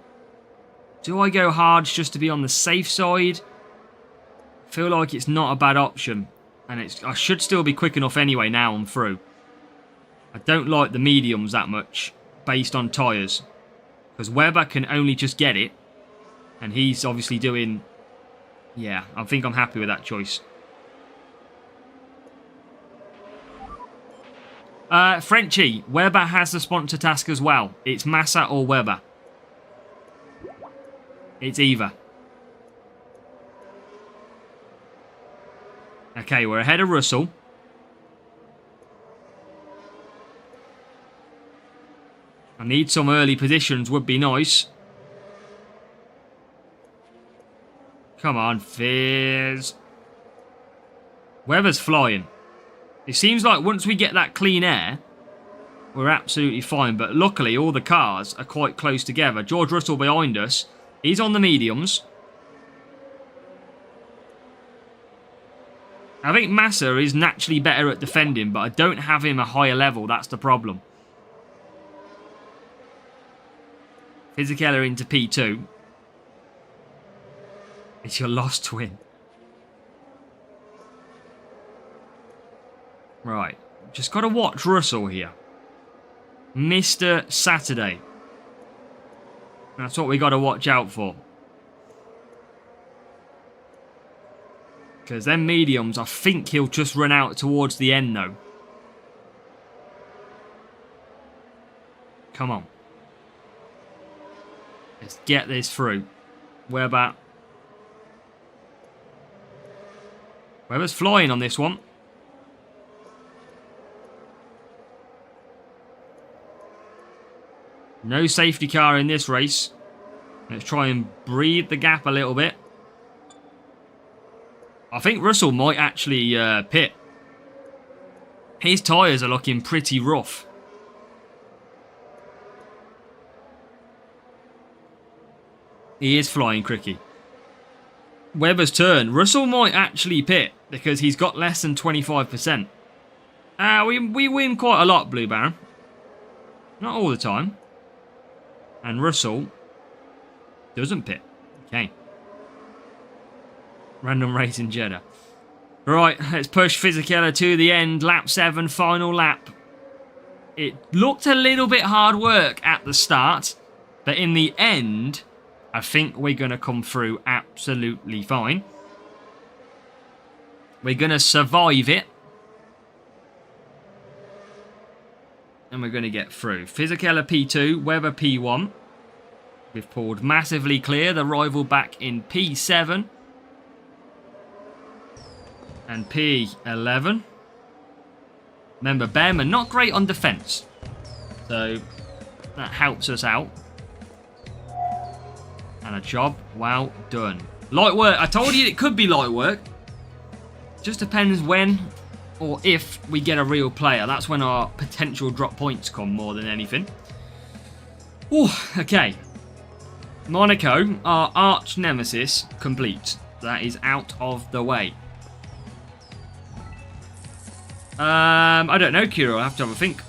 Do I go hard just to be on the safe side? I feel like it's not a bad option. And I should still be quick enough anyway now I'm through. I don't like the mediums that much based on tyres. Because Webber can only just get it. And he's obviously doing... Yeah, I think I'm happy with that choice. Frenchie, Webber has the sponsor task as well. It's Massa or Webber. It's either. Okay, we're ahead of Russell. I need some early positions, would be nice. Come on, Fizz. Webber's flying. It seems like once we get that clean air, we're absolutely fine. But luckily, all the cars are quite close together. George Russell behind us. He's on the mediums. I think Massa is naturally better at defending, but I don't have him a higher level. That's the problem. Fisichella into P2. It's your lost twin. Right. Just got to watch Russell here. Mr. Saturday. That's what we got to watch out for. Because them mediums, I think he'll just run out towards the end, though. Come on. Let's get this through. Webber's flying on this one. No safety car in this race. Let's try and breathe the gap a little bit. I think Russell might actually pit. His tyres are looking pretty rough. He is flying, Cricky. Webber's turn. Russell might actually pit because he's got less than 25%. We win quite a lot, Blue Baron. Not all the time. And Russell doesn't pit. Okay. Random race in Jeddah. Right, let's push Fisichella to the end. Lap 7, final lap. It looked a little bit hard work at the start, but in the end, I think we're going to come through absolutely fine. We're going to survive it. And we're going to get through. Fisichella P2, Webber P1. We've pulled massively clear. The rival back in P7. And P11. Remember, Behrman not great on defence. So, that helps us out. And a job well done. Light work. I told you it could be light work. Just depends when or if we get a real player. That's when our potential drop points come more than anything. Ooh, okay. Monaco, our arch nemesis, complete. That is out of the way. I don't know, Kiro. I'll have to have a think.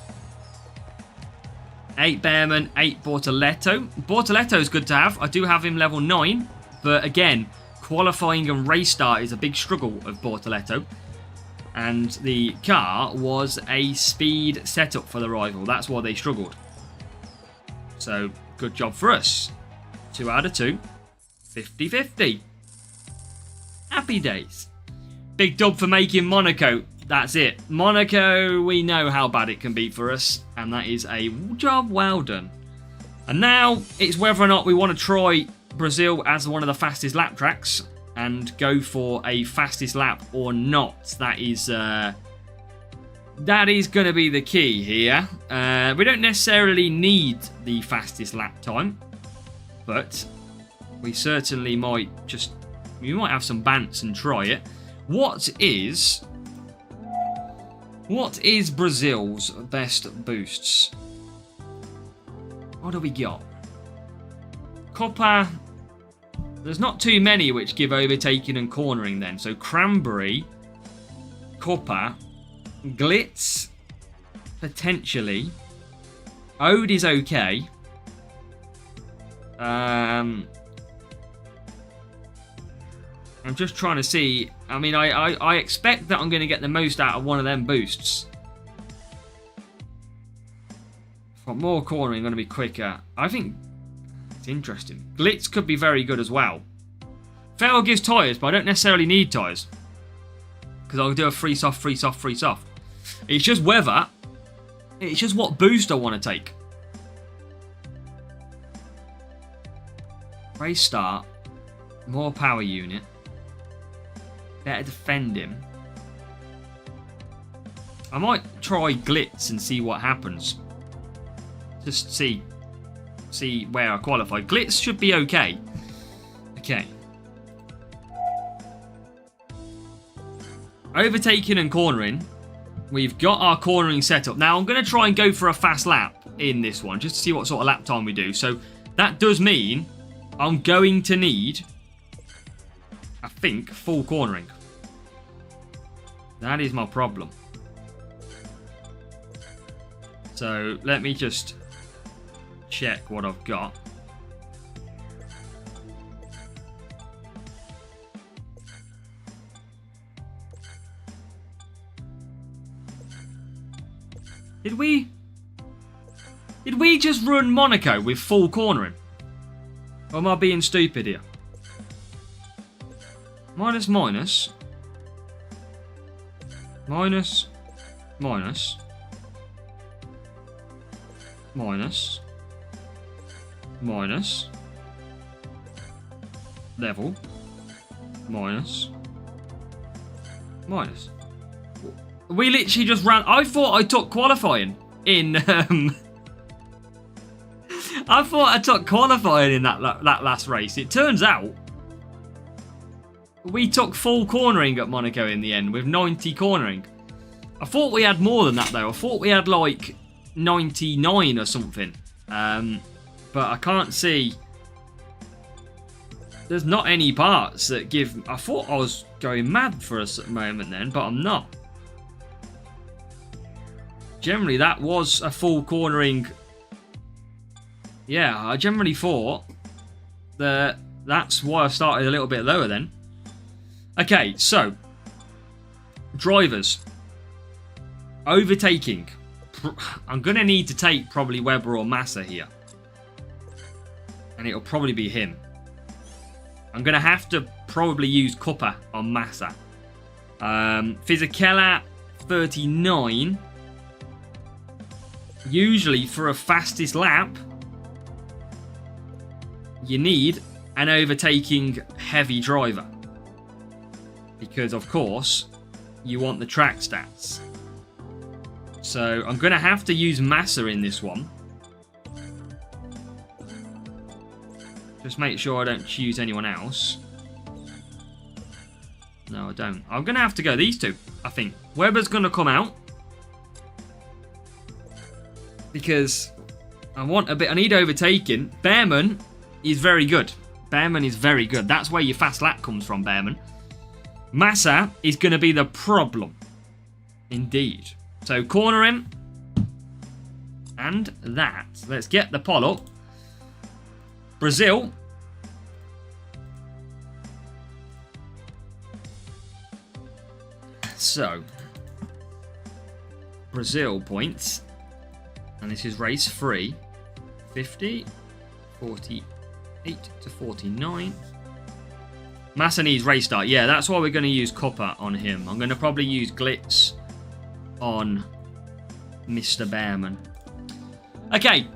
8 Behrman, 8 Bortoletto. Bortoletto is good to have. I do have him level 9. But again, qualifying and race start is a big struggle of Bortoletto. And the car was a speed setup for the rival. That's why they struggled. So, good job for us. 2 out of 2. 50-50. Happy days. Big dub for making Monaco. That's it. Monaco, we know how bad it can be for us. And that is a job well done. And now, it's whether or not we want to try Brazil as one of the fastest lap tracks. And go for a fastest lap or not. That is that is going to be the key here. We don't necessarily need the fastest lap time, but we certainly might just... We might have some bants and try it. What is Brazil's best boosts? What do we got? Copa. There's not too many which give overtaking and cornering then. So Cranberry, Copa, Glitz, potentially. Ode is okay. I'm just trying to see. I mean, I expect that I'm going to get the most out of one of them boosts. For more cornering, I'm going to be quicker. I think it's interesting. Glitz could be very good as well. Fail gives tyres, but I don't necessarily need tyres. Because I'll do a free soft, free soft, free soft. It's just whether. It's just what boost I want to take. Race start. More power unit. Better defend him. I might try Glitz and see what happens. Just see where I qualify. Glitz should be okay. Okay. Overtaking and cornering. We've got our cornering set up. Now I'm going to try and go for a fast lap in this one, just to see what sort of lap time we do. So that does mean I'm going to need, I think, full cornering. That is my problem. So let me just check what I've got. Did we just run Monaco with full cornering? Or am I being stupid here? Minus, minus. Minus. Minus. Minus. Minus. Level. Minus. Minus. We literally just ran... I thought I took qualifying in... I thought I took qualifying in that last race. It turns out we took full cornering at Monaco in the end with 90 cornering. I thought we had more than that though. I thought we had like 99 or something. But I can't see... There's not any parts that give... I thought I was going mad for a moment then, but I'm not. Generally, that was a full cornering. Yeah, I generally thought that that's why I started a little bit lower then. Okay, so drivers. Overtaking. I'm going to need to take probably Webber or Massa here. And it'll probably be him. I'm going to have to probably use Cuppa on Massa. Fisichella 39. Usually for a fastest lap, you need an overtaking heavy driver. Because, of course, you want the track stats. So I'm going to have to use Massa in this one. Just make sure I don't choose anyone else. No, I don't. I'm going to have to go these two, I think. Webber's going to come out. Because I want a bit... I need overtaking. Behrman is very good. Behrman is very good. That's where your fast lap comes from, Behrman. Massa is going to be the problem. Indeed. So, corner him. And that. Let's get the poll up. Brazil. So. Brazil points. And this is race 3. 50, 48 to 49. Massa needs race start. Yeah, that's why we're going to use Cuppa on him. I'm going to probably use Glitz on Mr. Behrman. Okay,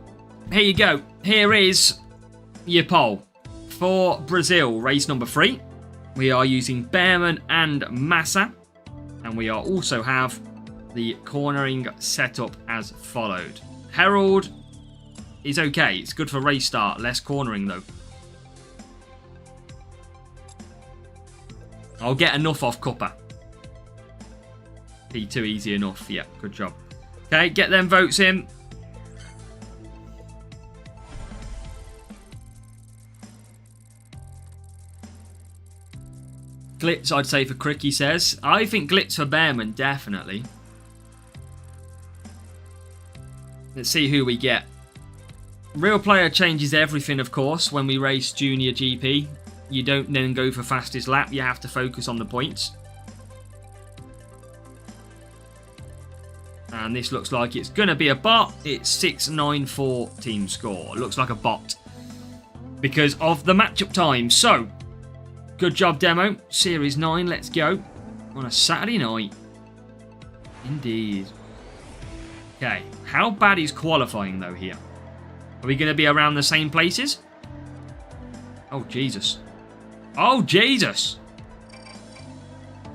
here you go. Here is your poll. For Brazil, race number 3, we are using Behrman and Massa. And we are also have the cornering setup as followed. Herald is okay. It's good for race start. Less cornering, though. I'll get enough off Cuppa. P2 easy enough. Yeah, good job. Okay, get them votes in. Glitz, I'd say, for Crick, he says. I think Glitz for Bearman, definitely. Let's see who we get. Real player changes everything, of course, when we race Junior GP. You don't then go for fastest lap. You have to focus on the points. And this looks like it's going to be a bot. It's 694 team score. It looks like a bot because of the matchup time. So, good job, demo. Series 9, let's go. On a Saturday night. Indeed. Okay, how bad is qualifying, though, here? Are we going to be around the same places? Oh, Jesus. Oh, Jesus.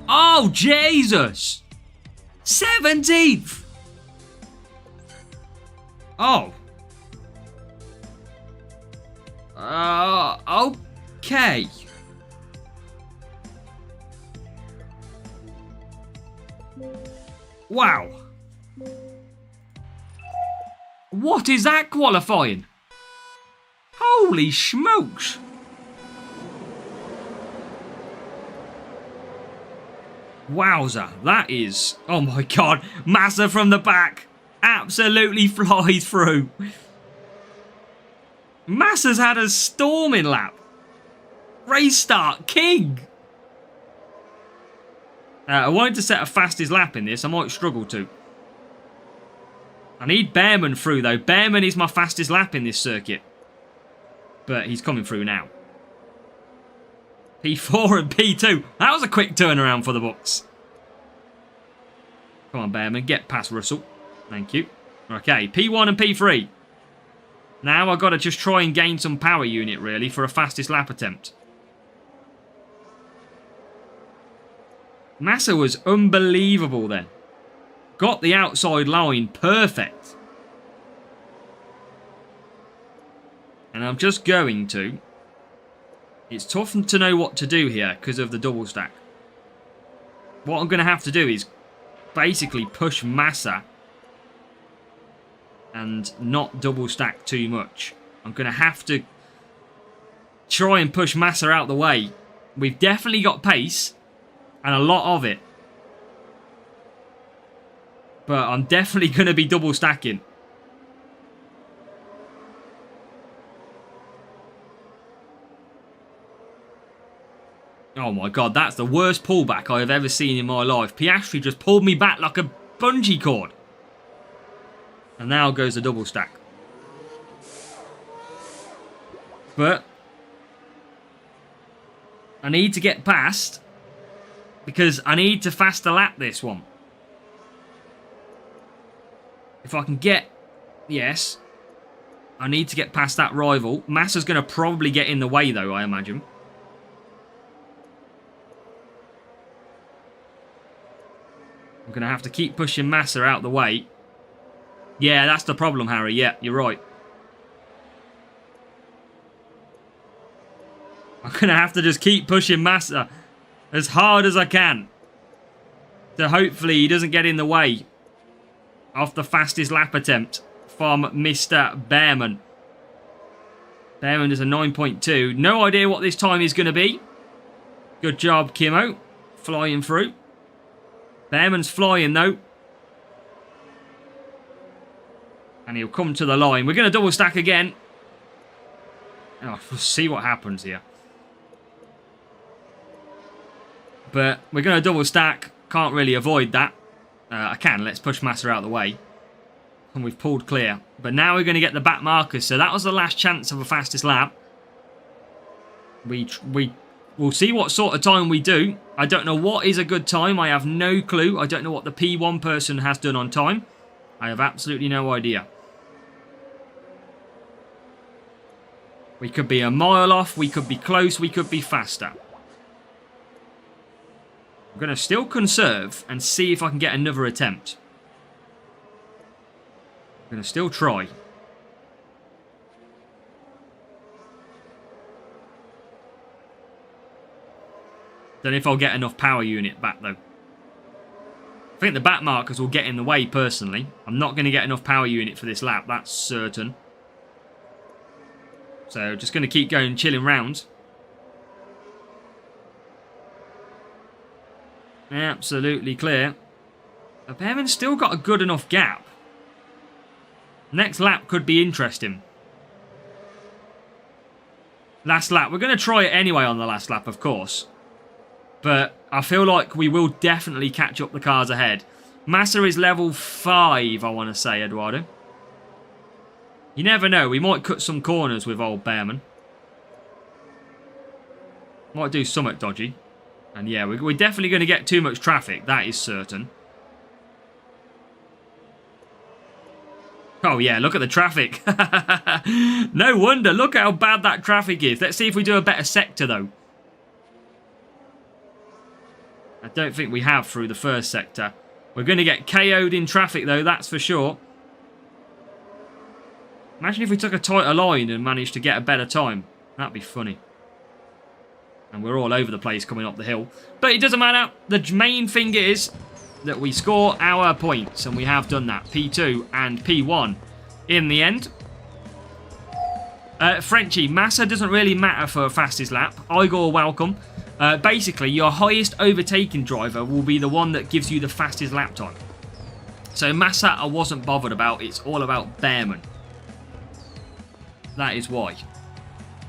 Oh, Jesus. 17th. Oh. Okay. Wow. What is that qualifying? Holy smokes. Wowza, that is... Oh my god, Massa from the back. Absolutely flies through. Massa's had a storming lap. Race start, king. I wanted to set a fastest lap in this. I might struggle to. I need Bearman through, though. Bearman is my fastest lap in this circuit. But he's coming through now. P4 and P2. That was a quick turnaround for the books. Come on, Bearman. Get past Russell. Thank you. Okay, P1 and P3. Now I've got to just try and gain some power unit, really, for a fastest lap attempt. Massa was unbelievable then. Got the outside line perfect. And I'm just going to... It's tough to know what to do here because of the double stack. What I'm going to have to do is basically push Massa and not double stack too much. I'm going to have to try and push Massa out the way. We've definitely got pace and a lot of it. But I'm definitely going to be double stacking. Oh my god, that's the worst pullback I have ever seen in my life. Piastri just pulled me back like a bungee cord. And now goes the double stack. But I need to get past because I need to faster lap this one. If I can get... Yes. I need to get past that rival. Massa's going to probably get in the way, though, I imagine. I'm going to have to keep pushing Massa out the way. Yeah, that's the problem, Harry. Yeah, you're right. I'm going to have to just keep pushing Massa as hard as I can. So hopefully he doesn't get in the way of the fastest lap attempt from Mr. Bearman. Bearman is a 9.2. No idea what this time is going to be. Good job, Kimmo. Flying through. Bearman's flying, though. And he'll come to the line. We're going to double stack again. Oh, we'll see what happens here. But we're going to double stack. Can't really avoid that. I can. Let's push Massa out of the way. And we've pulled clear. But now we're going to get the back markers. So that was the last chance of a fastest lap. We'll see what sort of time we do. I don't know what is a good time. I have no clue. I don't know what the P1 person has done on time. I have absolutely no idea. We could be a mile off. We could be close. We could be faster. I'm going to still conserve and see if I can get another attempt. going to still try. Don't know if I'll get enough power unit back, though. I think the back markers will get in the way, personally. I'm not going to get enough power unit for this lap, that's certain. So, just going to keep going, chilling round. Absolutely clear. But Behrman's still got a good enough gap. Next lap could be interesting. Last lap. We're going to try it anyway on the last lap, of course. But I feel like we will definitely catch up the cars ahead. Massa is level 5, I want to say, Eduardo. You never know. We might cut some corners with old Behrman. Might do something dodgy. And yeah, we're definitely going to get too much traffic. That is certain. Oh yeah, look at the traffic. No wonder. Look how bad that traffic is. Let's see if we do a better sector, though. I don't think we have through the first sector. We're going to get KO'd in traffic, though, that's for sure. Imagine if we took a tighter line and managed to get a better time. That'd be funny. And we're all over the place coming up the hill. But it doesn't matter. The main thing is that we score our points. And we have done that. P2 and P1 in the end. Frenchie, Massa doesn't really matter for fastest lap. Igor, welcome. Basically, your highest overtaking driver will be the one that gives you the fastest lap time. So Massa I wasn't bothered about. It's all about Behrman. That is why.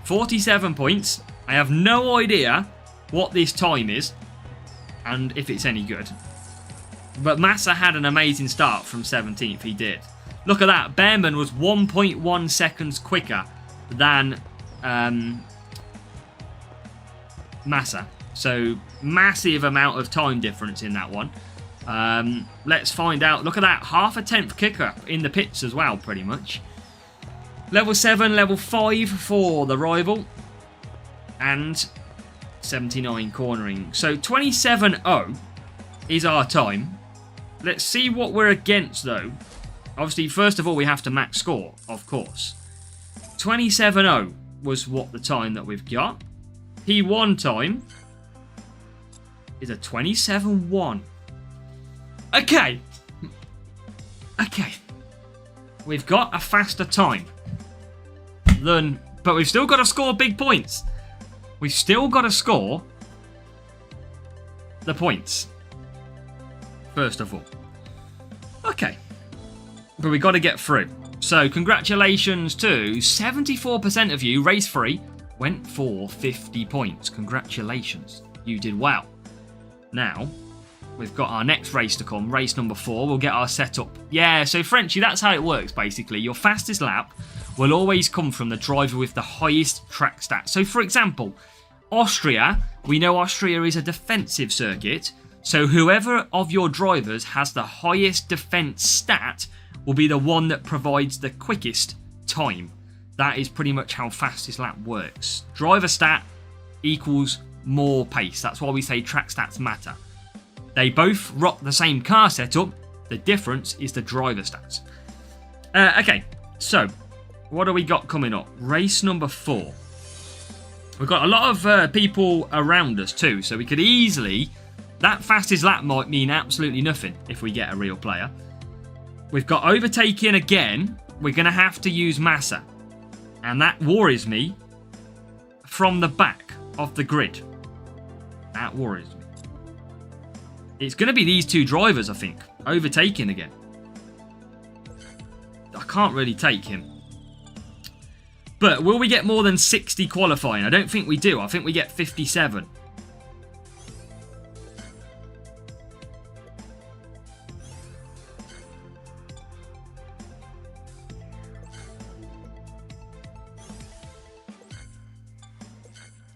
47 points. I have no idea what this time is and if it's any good. But Massa had an amazing start from 17th. He did. Look at that. Behrman was 1.1 seconds quicker than Massa. So massive amount of time difference in that one. Let's find out. Look at that. Half a tenth kicker in the pits as well, pretty much. Level 7, level 5 for the rival. And 79 cornering. So 27.0 is our time. Let's see what we're against, though. Obviously, first of all, we have to max score, of course. 27.0 was what the time that we've got. P1 time is a 27.1. Okay. Okay. We've got a faster time. But we've still got to score big points. We've still got to score the points. First of all. Okay. But we've got to get through. So, congratulations to 74% of you, race 3, went for 50 points. Congratulations. You did well. Now, we've got our next race to come, race number 4. We'll get our setup. Yeah, so Frenchie, that's how it works, basically. Your fastest lap will always come from the driver with the highest track stats. So, for example, Austria, we know Austria is a defensive circuit, so whoever of your drivers has the highest defense stat will be the one that provides the quickest time. That is pretty much how fastest lap works. Driver stat equals more pace. That's why we say track stats matter. They both rock the same car setup. The difference is the driver stats. Okay, so what do we got coming up? Race number 4. We've got a lot of people around us too, so we could easily... That fastest lap might mean absolutely nothing if we get a real player. We've got overtaking again. We're going to have to use Massa. And that worries me from the back of the grid. That worries me. It's going to be these two drivers, I think. Overtaking again. I can't really take him. But will we get more than 60 qualifying? I don't think we do. I think we get 57.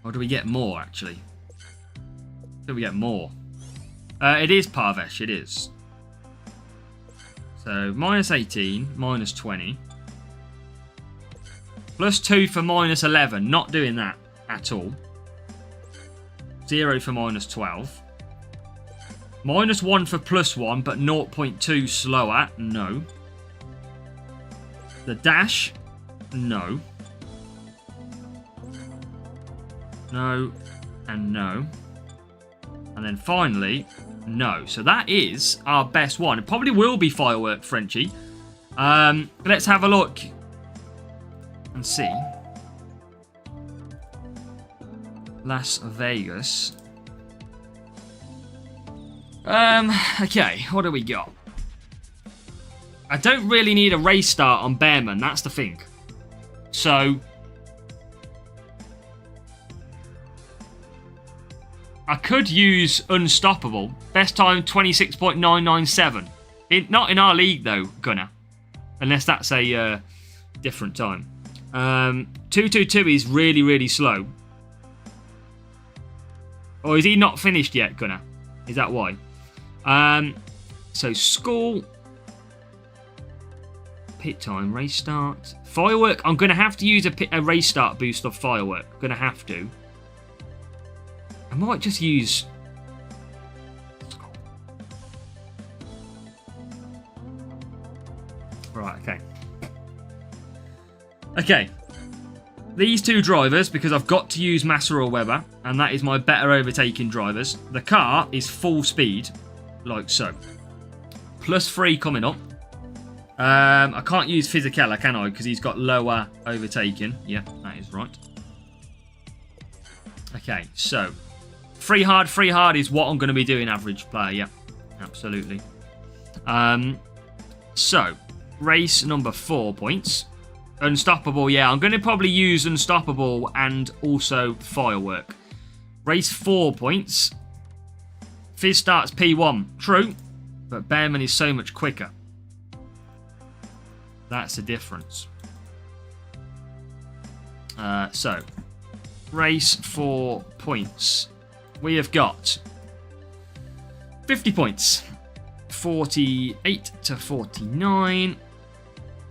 Or do we get more, actually? I think we get more. It is Parvesh, it is. So, minus 18, minus 20. Plus 2 for minus 11. Not doing that at all. 0 for minus 12. Minus 1 for plus 1, but 0.2 slower. No. The dash, no. No, and no. And then finally, no. So that is our best one. It probably will be Firework, Frenchie. Let's have a look and see. Las Vegas. Okay, what do we got? I don't really need a race start on Bearman, that's the thing. So I could use Unstoppable. Best time 26.997. Not in our league though, Gunnar. Unless that's a different time. 222 is really, really slow. Or is he not finished yet, Gunnar? Is that why? So school. Pit time, race start. Firework. I'm going to have to use a race start boost of Firework. I'm going to have to. I might just use... Right, okay. Okay. These two drivers, because I've got to use Massa or Webber, and that is my better overtaking drivers. The car is full speed, like so. +3 coming up. I can't use Fisichella, can I? Because he's got lower overtaking. Yeah, that is right. Okay, so free hard is what I'm going to be doing, average player. Yeah, absolutely. So race number 4 points. Unstoppable, yeah, I'm going to probably use Unstoppable and also Firework. Race 4 points. Fizz starts P1. True, but Bearman is so much quicker. That's the difference. So, race 4 points. We have got 50 points. 48 to 49.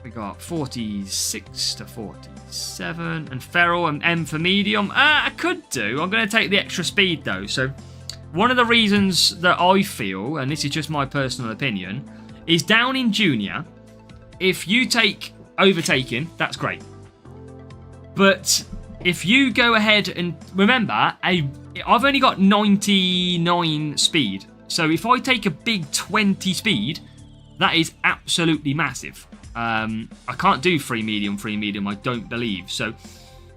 We got 46 to 47. And Ferrell and M for medium. I could do. I'm going to take the extra speed though. So, one of the reasons that I feel, and this is just my personal opinion, is down in junior, if you take overtaking, that's great. But if you go ahead and remember, I've only got 99 speed. So if I take a big 20 speed, that is absolutely massive. I can't do free medium, I don't believe. So,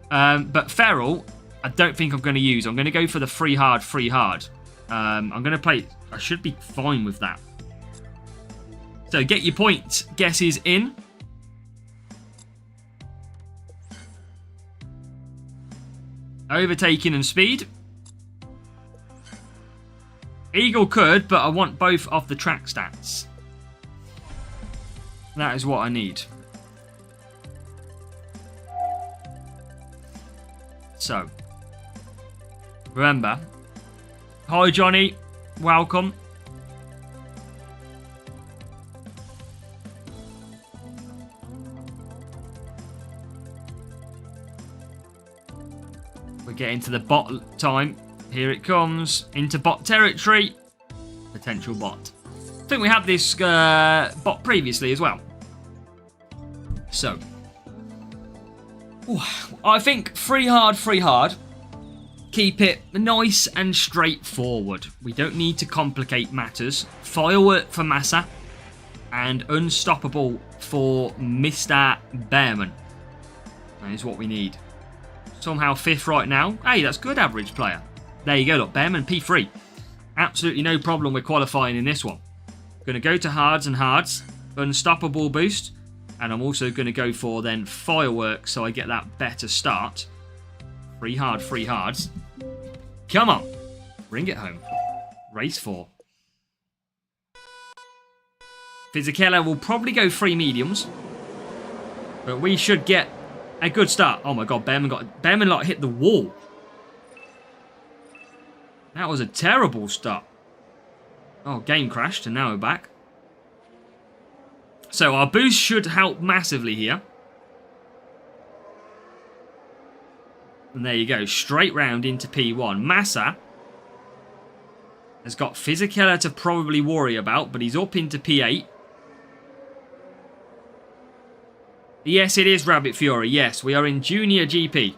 but Ferrell, I don't think I'm going to use. I'm going to go for the free hard. I'm going to play, I should be fine with that. So get your point guesses in. Overtaking and speed. Eagle could, but I want both of the track stats. That is what I need. So, remember. Hi Johnny, welcome. We're getting to the bot time. Here it comes. Into bot territory. Potential bot. I think we had this bot previously as well. So. Ooh, I think free hard. Keep it nice and straightforward. We don't need to complicate matters. Firework for Massa. And Unstoppable for Mr. Bearman. That is what we need. Somehow 5th right now. Hey, that's good average player. There you go, look. Bearman P3. Absolutely no problem with qualifying in this one. Going to go to hards and hards. Unstoppable boost. And I'm also going to go for then Firework so I get that better start. Free hards. Come on. Bring it home. Race 4. Fisichella will probably go free mediums. But we should get a good start. Oh my god, Bearman like hit the wall. That was a terrible start. Oh, game crashed and now we're back. So our boost should help massively here. And there you go, straight round into P1. Massa has got Fisichella to probably worry about, but he's up into P8. Yes, it is Rabbit Fury. Yes, we are in Junior GP.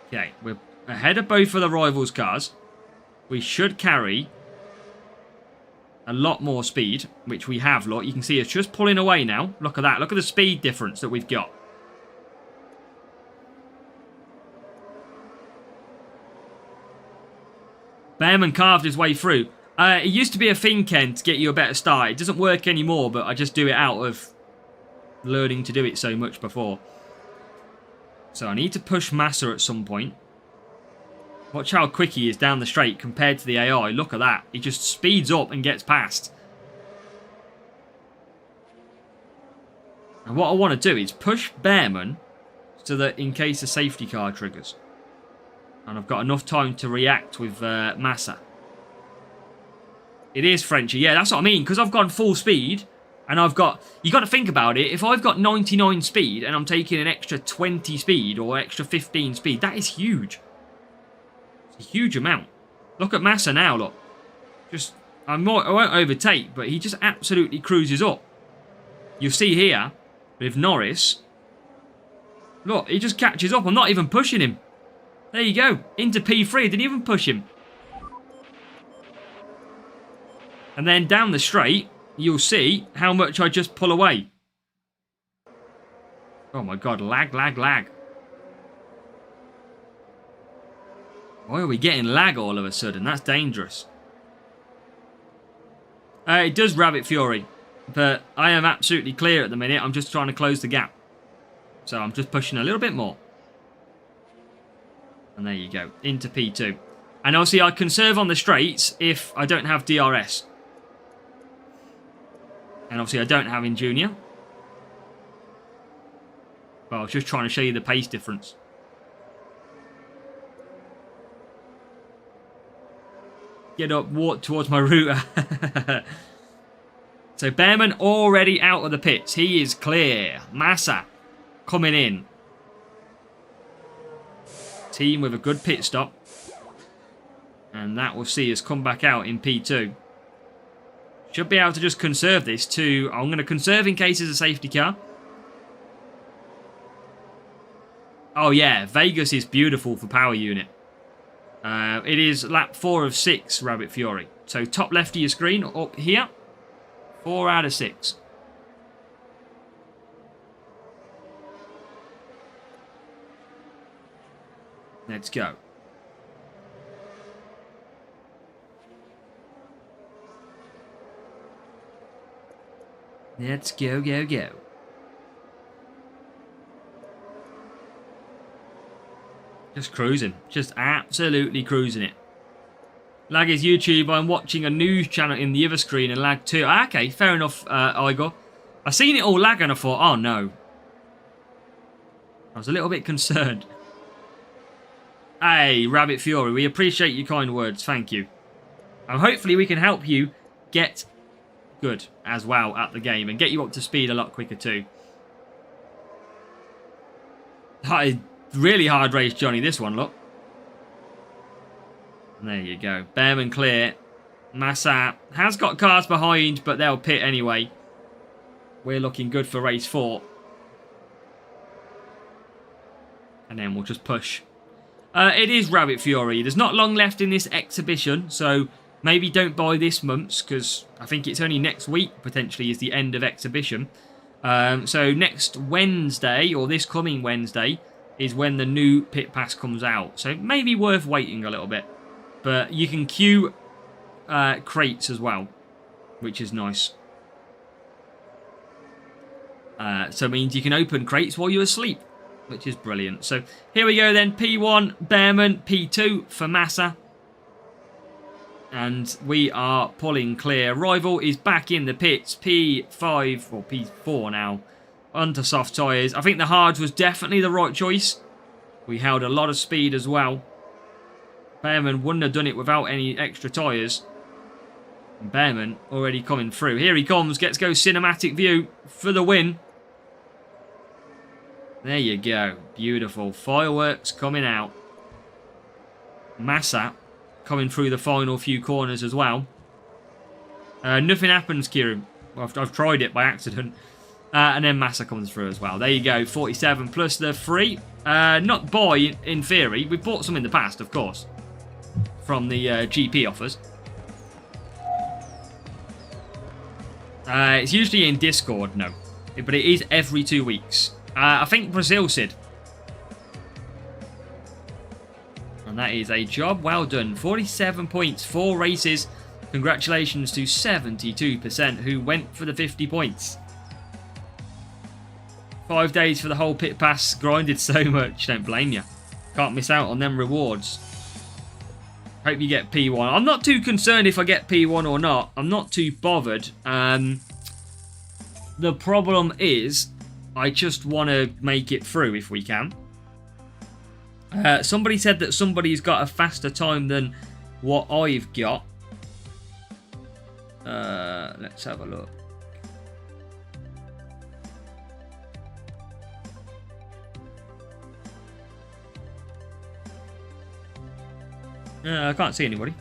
Okay, we're ahead of both of the rivals' cars. We should carry a lot more speed, which we have. Look, you can see it's just pulling away now. Look at that. Look at the speed difference that we've got. Behrman carved his way through. It used to be a thing, Ken, to get you a better start. It doesn't work anymore, but I just do it out of learning to do it so much before. So I need to push Massa at some point. Watch how quick he is down the straight compared to the AI. Look at that. He just speeds up and gets past. And what I want to do is push Behrman so that in case a safety car triggers. And I've got enough time to react with Massa. It is Frenchy. Yeah, that's what I mean. Because I've gone full speed. And I've got... You got to think about it. If I've got 99 speed and I'm taking an extra 20 speed or extra 15 speed, that is huge. It's a huge amount. Look at Massa now, look. Just... I won't overtake, but he just absolutely cruises up. You'll see here, with Norris... Look, he just catches up. I'm not even pushing him. There you go. Into P3. I didn't even push him. And then down the straight, you'll see how much I just pull away. Oh my god, lag, lag, lag. Why are we getting lag all of a sudden? That's dangerous. It does Rabbit Fury. But I am absolutely clear at the minute. I'm just trying to close the gap. So I'm just pushing a little bit more. And there you go. Into P2. And obviously I conserve on the straights if I don't have DRS. And obviously I don't have in Junior. But I was just trying to show you the pace difference. Get up, walk towards my router. So Behrman already out of the pits. He is clear. Massa coming in. Team with a good pit stop. And that will see us come back out in P2. Should be able to just conserve this to... I'm going to conserve in case there's a safety car. Oh yeah, Vegas is beautiful for power unit. It is lap 4 of 6, Rabbit Fury. So top left of your screen, up here. 4 out of 6. Let's go. Let's go, go, go. Just cruising. Just absolutely cruising it. Lag is YouTube. I'm watching a news channel in the other screen and lag too. Okay, fair enough, Igor. I seen it all lag and I thought, oh no. I was a little bit concerned. Hey, Rabbit Fury, we appreciate your kind words. Thank you. And hopefully we can help you get good as well at the game and get you up to speed a lot quicker too. That is really hard race, Johnny, this one, look. And there you go. Behrman clear. Massa has got cars behind, but they'll pit anyway. We're looking good for race 4. And then we'll just push. It is Rabbit Fury. There's not long left in this exhibition, so maybe don't buy this month's, because I think it's only next week, potentially, is the end of exhibition. So next Wednesday, or this coming Wednesday, is when the new pit pass comes out. So maybe worth waiting a little bit. But you can queue crates as well, which is nice. So it means you can open crates while you're asleep, which is brilliant. So here we go then. P1, Behrman. P2 for Massa. And we are pulling clear. Rival is back in the pits. P5 or P4 now. Onto soft tyres. I think the hards was definitely the right choice. We held a lot of speed as well. Behrman wouldn't have done it without any extra tyres. And Behrman already coming through. Here he comes. Gets go cinematic view for the win. There you go. Beautiful. Fireworks coming out. Massa coming through the final few corners as well. Nothing happens, Kieran. Well, I've tried it by accident. And then Massa comes through as well. There you go, 47 plus the 3. Not buy, in theory. We've bought some in the past, of course, from the GP offers. It's usually in Discord, no. But it is every 2 weeks. I think Brazil, Sid. And that is a job well done. 47 points, 4 races. Congratulations to 72% who went for the 50 points. 5 days for the whole pit pass. Grinded so much. Don't blame you. Can't miss out on them rewards. Hope you get P1. I'm not too concerned if I get P1 or not. I'm not too bothered. The problem is, I just want to make it through if we can. Somebody said that somebody's got a faster time than what I've got. Let's have a look. I can't see anybody.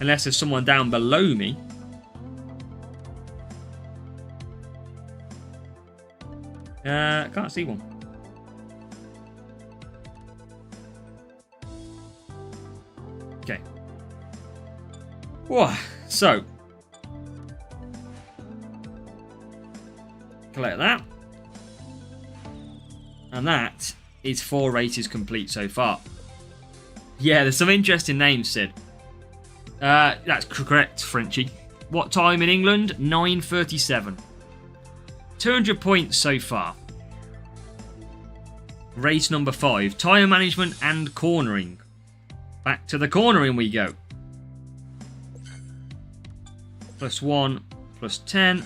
Unless there's someone down below me. I can't see one. Okay. Whoa. So. Collect that. And that is 4 races complete so far. Yeah, there's some interesting names, Sid. That's correct, Frenchie. What time in England? 9:37. 200 points so far. Race number 5. Tyre management and cornering. Back to the cornering we go. +1, +10.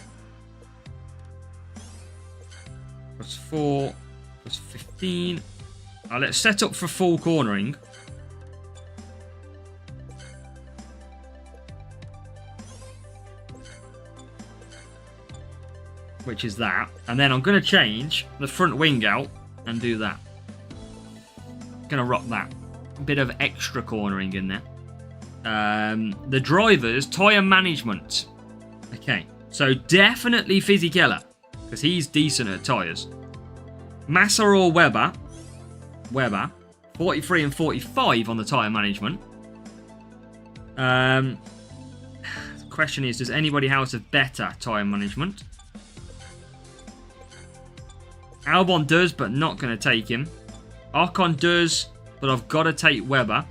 +4, +15. Let's set up for full cornering. Which is that. And then I'm going to change the front wing out and do that. Going to rock that. A bit of extra cornering in there. The drivers, tyre management. Okay, so definitely Fisichella, because he's decent at tyres. Massa or Webber. Webber. 43 and 45 on the tyre management. The question is, does anybody else have better tyre management? Albon does, but not going to take him. Ocon does, but I've got to take Webber.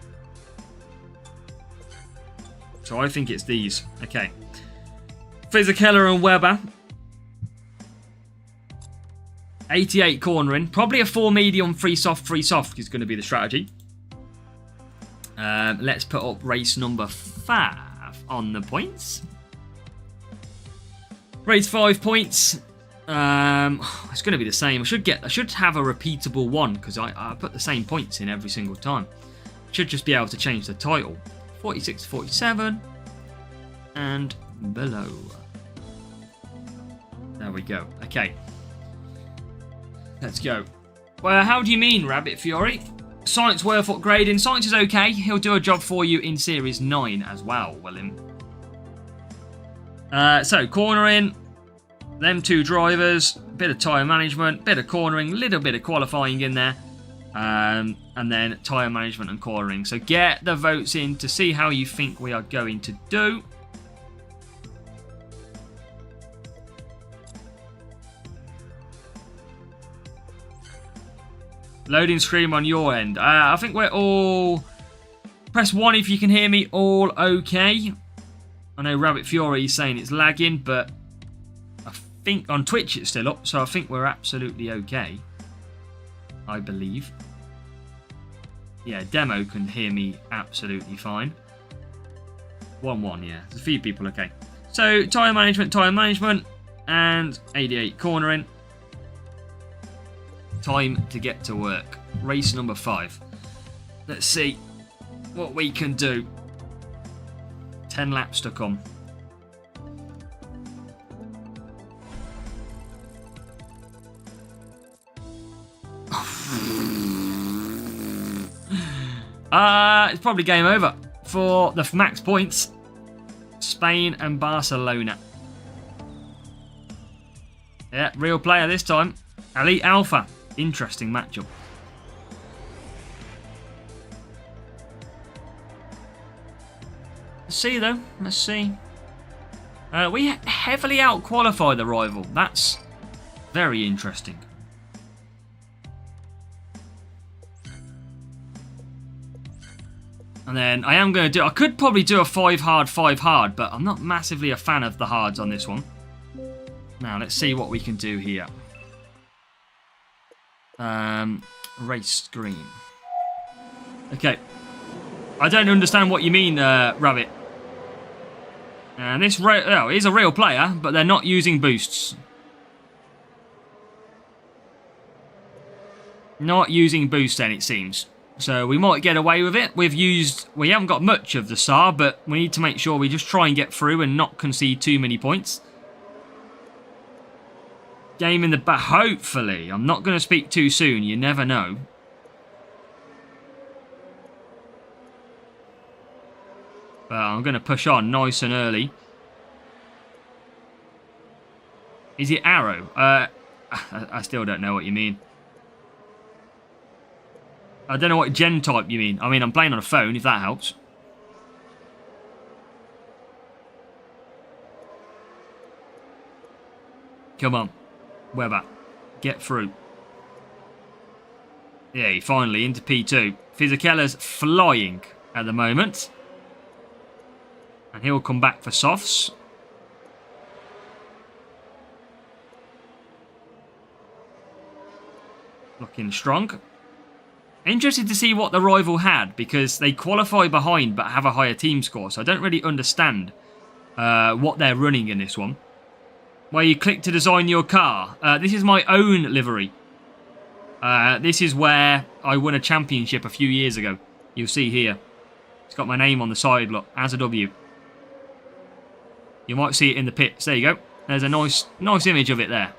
So I think it's these. Okay. Fisichella and Webber. 88 cornering. Probably a 4 medium, 3 soft is going to be the strategy. Let's put up race number 5 on the points. Race 5 points. It's going to be the same. I should have a repeatable one because I put the same points in every single time. Should just be able to change the title. 46, 47, and below. There we go. Okay. Let's go. Well, how do you mean, Rabbit Fury? Science worth upgrading. Science is okay. He'll do a job for you in Series 9 as well, William. So, cornering. Them 2 drivers. Bit of tyre management. Bit of cornering. Little bit of qualifying in there. And then tyre management and cornering. So, get the votes in to see how you think we are going to do. Loading screen on your end. I think we're all... Press 1 if you can hear me. All okay. I know Rabbit Fury is saying it's lagging, but I think on Twitch it's still up, so I think we're absolutely okay. I believe. Yeah, demo can hear me absolutely fine. 1-1, yeah. There's a few people okay. So, tyre management, and 88 cornering. Time to get to work. Race number 5. Let's see what we can do. 10 laps to come. It's probably game over for the max points. Spain and Barcelona. Yeah, real player this time. Elite Alpha. Interesting matchup. Let's see, though. Let's see. We heavily out-qualify the rival. That's very interesting. And then I am going to do... I could probably do a 5 hard, but I'm not massively a fan of the hards on this one. Now, let's see what we can do here. Race screen. Okay. I don't understand what you mean, Rabbit. And this is a real player, but they're not using boosts. Not using boosts then, it seems. So we might get away with it. We haven't got much of the SAR, but we need to make sure we just try and get through and not concede too many points. Game in the back, hopefully. I'm not going to speak too soon, you never know. But I'm going to push on nice and early. Is it arrow? I still don't know what you mean. I don't know what gen type you mean. I mean, I'm playing on a phone, if that helps. Come on. Weber. Get through. Yeah, finally into P2. Fisichella's flying at the moment. And he'll come back for softs. Looking strong. Interested to see what the rival had, because they qualify behind but have a higher team score. So I don't really understand what they're running in this one. Where you click to design your car. This is my own livery. This is where I won a championship a few years ago. You'll see here. It's got my name on the side, look, as a W. You might see it in the pits. There you go. There's a nice image of it there.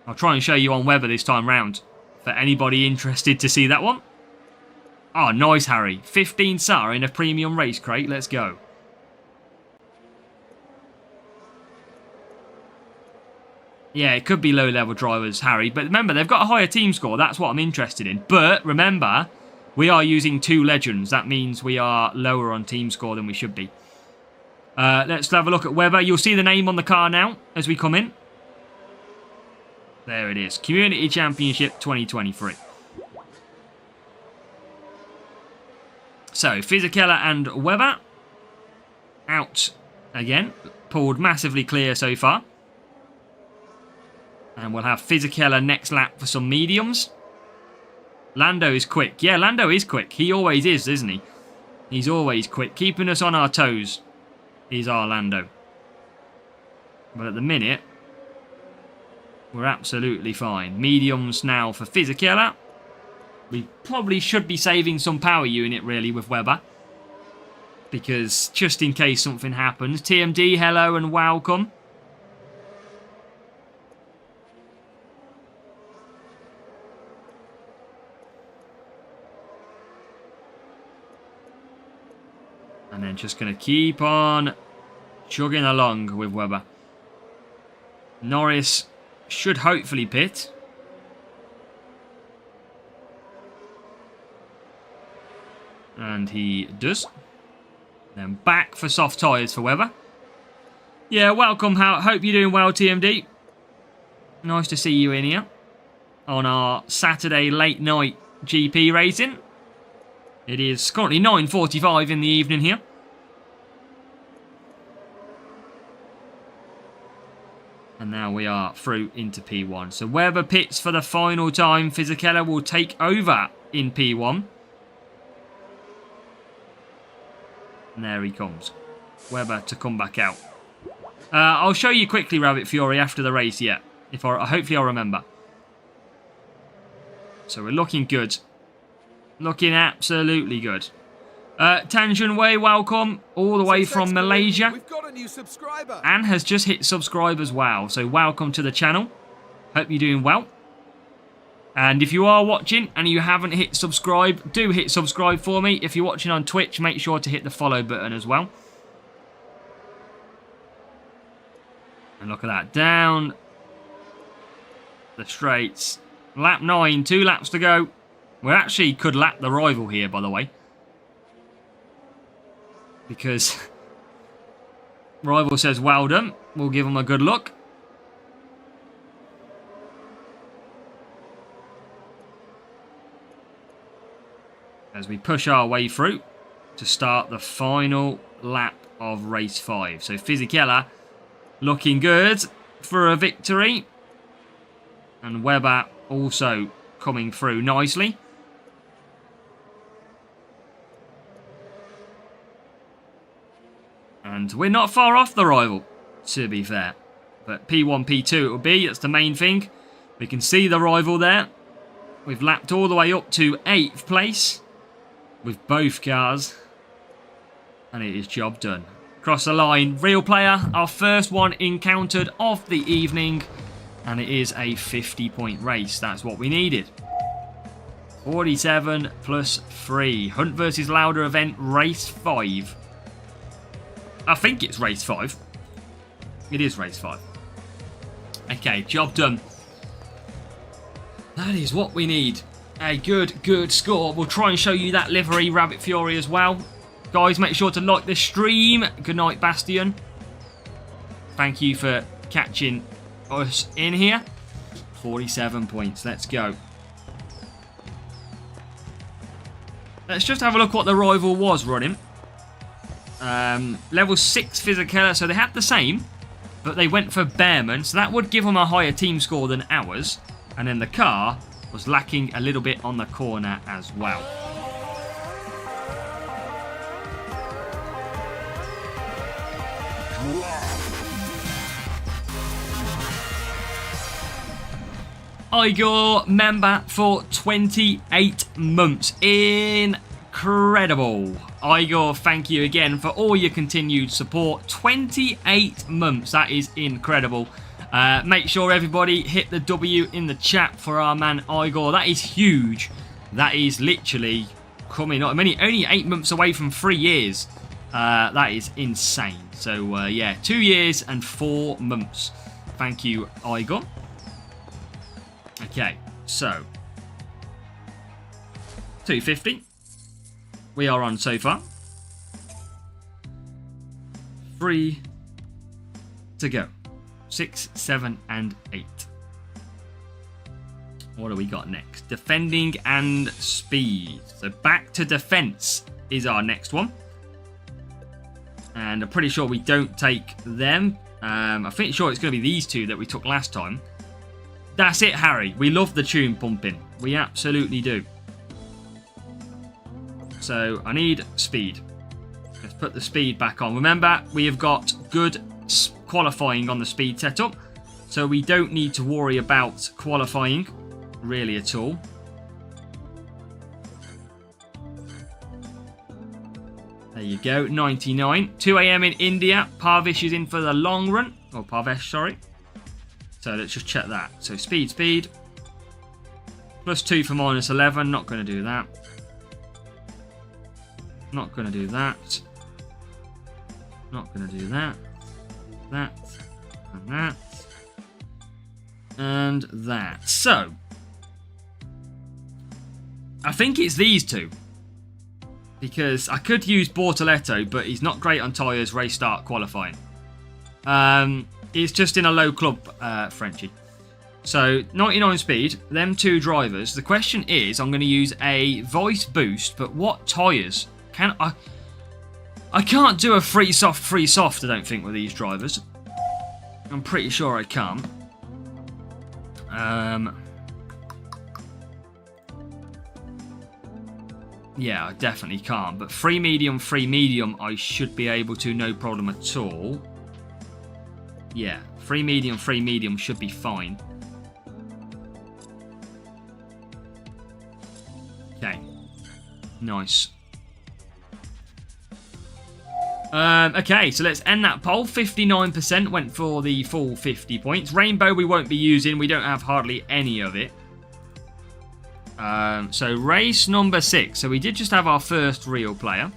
I'll try and show you on Weber this time round. For anybody interested to see that one. Oh, nice, Harry. 15 SAR in a premium race crate. Let's go. Yeah, it could be low-level drivers, Harry. But remember, they've got a higher team score. That's what I'm interested in. But remember, we are using 2 legends. That means we are lower on team score than we should be. Let's have a look at Weber. You'll see the name on the car now as we come in. There it is. Community Championship 2023. So, Fisichella and Weber. Out again. Pulled massively clear so far. And we'll have Fisichella next lap for some mediums. Lando is quick. Yeah, Lando is quick. He always is, isn't he? He's always quick. Keeping us on our toes is our Lando. But at the minute, we're absolutely fine. Mediums now for Fisichella. We probably should be saving some power unit, really, with Weber. Because just in case something happens. TMD, hello and welcome. And then just going to keep on chugging along with Weber. Norris should hopefully pit. And he does. Then back for soft tyres for Weber. Yeah, welcome. Hope you're doing well, TMD. Nice to see you in here. On our Saturday late night GP racing. It is currently 9:45 in the evening here. And now we are through into P1. So Weber pits for the final time. Fisichella will take over in P1. And there he comes. Weber to come back out. I'll show you quickly, Rabbit Fury, after the race, yeah. Hopefully I'll remember. So we're looking good. Looking absolutely good. Tanjun Wei, welcome. All the way from Malaysia. We've got a new subscriber. Anne has just hit subscribe as well. So welcome to the channel. Hope you're doing well. And if you are watching and you haven't hit subscribe, do hit subscribe for me. If you're watching on Twitch, make sure to hit the follow button as well. And And look at that. Down the straights. Lap 9. 2 laps to go. We actually could lap the rival here, by the way. Because rival says well done. We'll give him a good look. As we push our way through to start the final lap of race 5. So Fisichella looking good for a victory. And Webber also coming through nicely. And we're not far off the rival, to be fair. But P1, P2 it will be. That's the main thing. We can see the rival there. We've lapped all the way up to 8th place with both cars. And it is job done. Cross the line. Real player. Our first one encountered of the evening. And it is a 50-point race. That's what we needed. 47 plus 3. Hunt versus Lauda event race 5. I think it's race 5. It is race 5. Okay, job done. That is what we need. A good score. We'll try and show you that livery Rabbit Fury as well. Guys, make sure to like this stream. Good night, Bastion. Thank you for catching us in here. 47 points. Let's go. Let's just have a look what the rival was running. Level 6 Fisichella, so they had the same, but they went for Behrman, so that would give them a higher team score than ours. And then the car was lacking a little bit on the corner as well. Igor member for 28 months. Incredible. Igor, thank you again for all your continued support. 28 months. That is incredible. Make sure everybody hit the W in the chat for our man Igor. That is huge. That is literally coming up. Only 8 months away from 3 years. That is insane. So, yeah, 2 years and 4 months. Thank you, Igor. Okay, so 250 we are on so far. 3 to go. 6, 7, and 8. What do we got next? Defending and speed. So back to defense is our next one. And I'm pretty sure we don't take them. I'm pretty sure it's going to be these two that we took last time. That's it, Harry. We love the tune pumping. We absolutely do. So I need speed. Let's put the speed back on. Remember, we have got good qualifying on the speed setup. So we don't need to worry about qualifying really at all. There you go, 99. 2 a.m. in India. Parvish is in for the long run. Or Parvesh, sorry. So let's just check that. So speed. Plus 2 for minus 11. Not going to do that. Not going to do that. Not going to do that. That. And that. And that. So. I think it's these two. Because I could use Bortoletto, but he's not great on tyres, race start, qualifying. He's just in a low club, Frenchie. So, 99 speed, them two drivers. The question is, I'm going to use a voice boost, but what tyres? Can I can't do a free soft, I don't think, with these drivers. I'm pretty sure I can't. Yeah, I definitely can't. But free medium, I should be able to, no problem at all. Yeah, free medium should be fine. Okay, nice. Okay, so let's end that poll. 59% went for the full 50 points. Rainbow we won't be using. We don't have hardly any of it. So race number 6. So we did just have our first real player.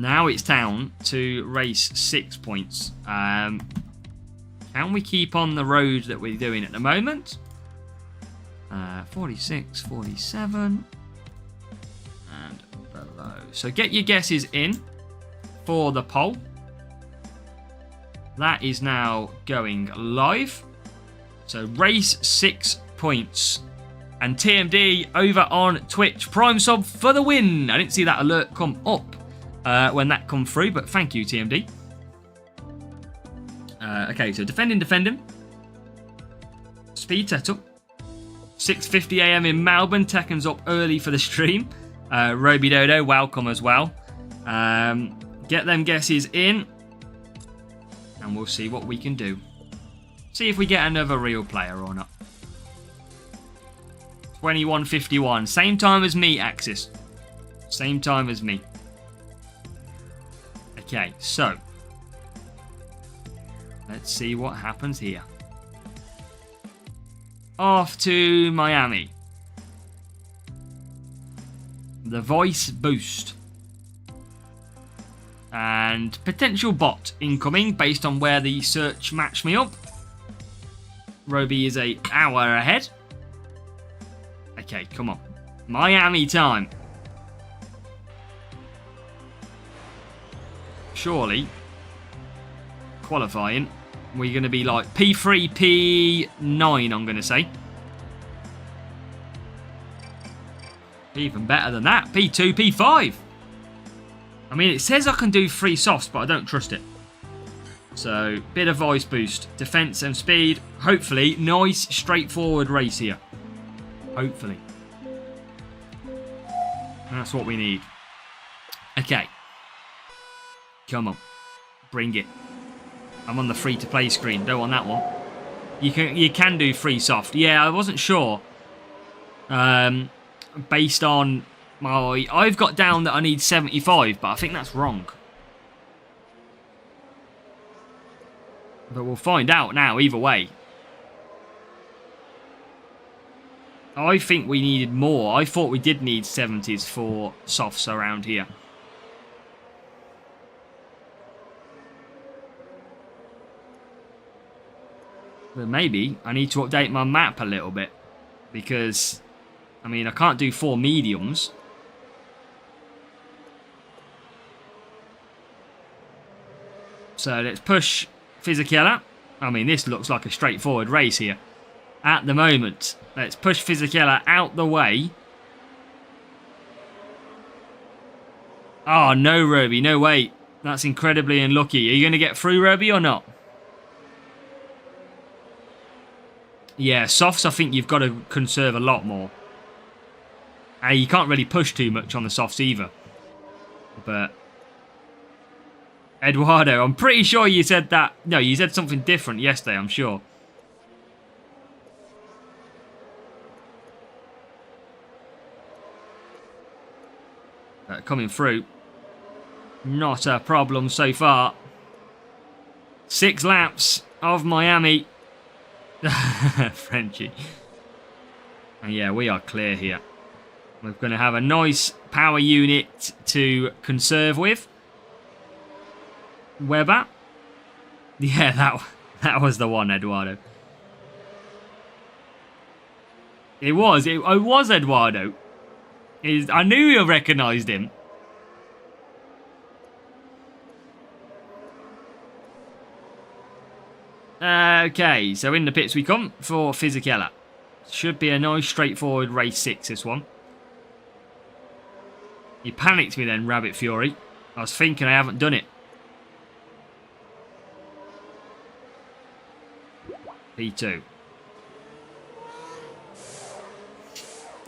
Now it's down to race 6 points. Can we keep on the road that we're doing at the moment? 46, 47, and below. So get your guesses in for the poll. That is now going live. So race 6 points. And TMD over on Twitch. Prime sub for the win. I didn't see that alert come up when that come through, but thank you, TMD. Okay, so defending. Speed setup. 6:50 AM in Melbourne. Tekken's up early for the stream. Roby Dodo, welcome as well. Get them guesses in. And we'll see what we can do. See if we get another real player or not. 21:51. Same time as me, Axis. Same time as me. Okay, so. Let's see what happens here. Off to Miami. The voice boost. And potential bot incoming based on where the search matched me up. Roby is an hour ahead. Okay, come on. Miami time. Surely, qualifying, we're going to be like P3, P9, I'm going to say. Even better than that. P2, P5. I mean, it says I can do 3 softs, but I don't trust it. So, bit of voice boost. Defense and speed. Hopefully, nice, straightforward race here. Hopefully. That's what we need. Okay. Come on. Bring it. I'm on the free-to-play screen. Don't want that one. You can do 3 soft. Yeah, I wasn't sure. Based on my... I've got down that I need 75, but I think that's wrong. But we'll find out now, either way. I think we needed more. I thought we did need 70s for softs around here. But maybe I need to update my map a little bit. Because, I mean, I can't do 4 mediums. So let's push Fisichella. I mean, this looks like a straightforward race here. At the moment. Let's push Fisichella out the way. Oh, no, Roby. No way. That's incredibly unlucky. Are you going to get through, Roby, or not? Yeah, softs, I think you've got to conserve a lot more. And you can't really push too much on the softs either. But... Eduardo, I'm pretty sure you said that... No, you said something different yesterday, I'm sure. Coming through. Not a problem so far. 6 laps of Miami. Frenchie. And yeah, we are clear here. We're going to have a nice power unit to conserve with. Weber. Yeah, that was the one, Eduardo. It was Eduardo. I knew you recognised him. Okay, so in the pits we come for Fisichella. Should be a nice straightforward race 6, this one. You panicked me then, Rabbit Fury. I was thinking I haven't done it. P2.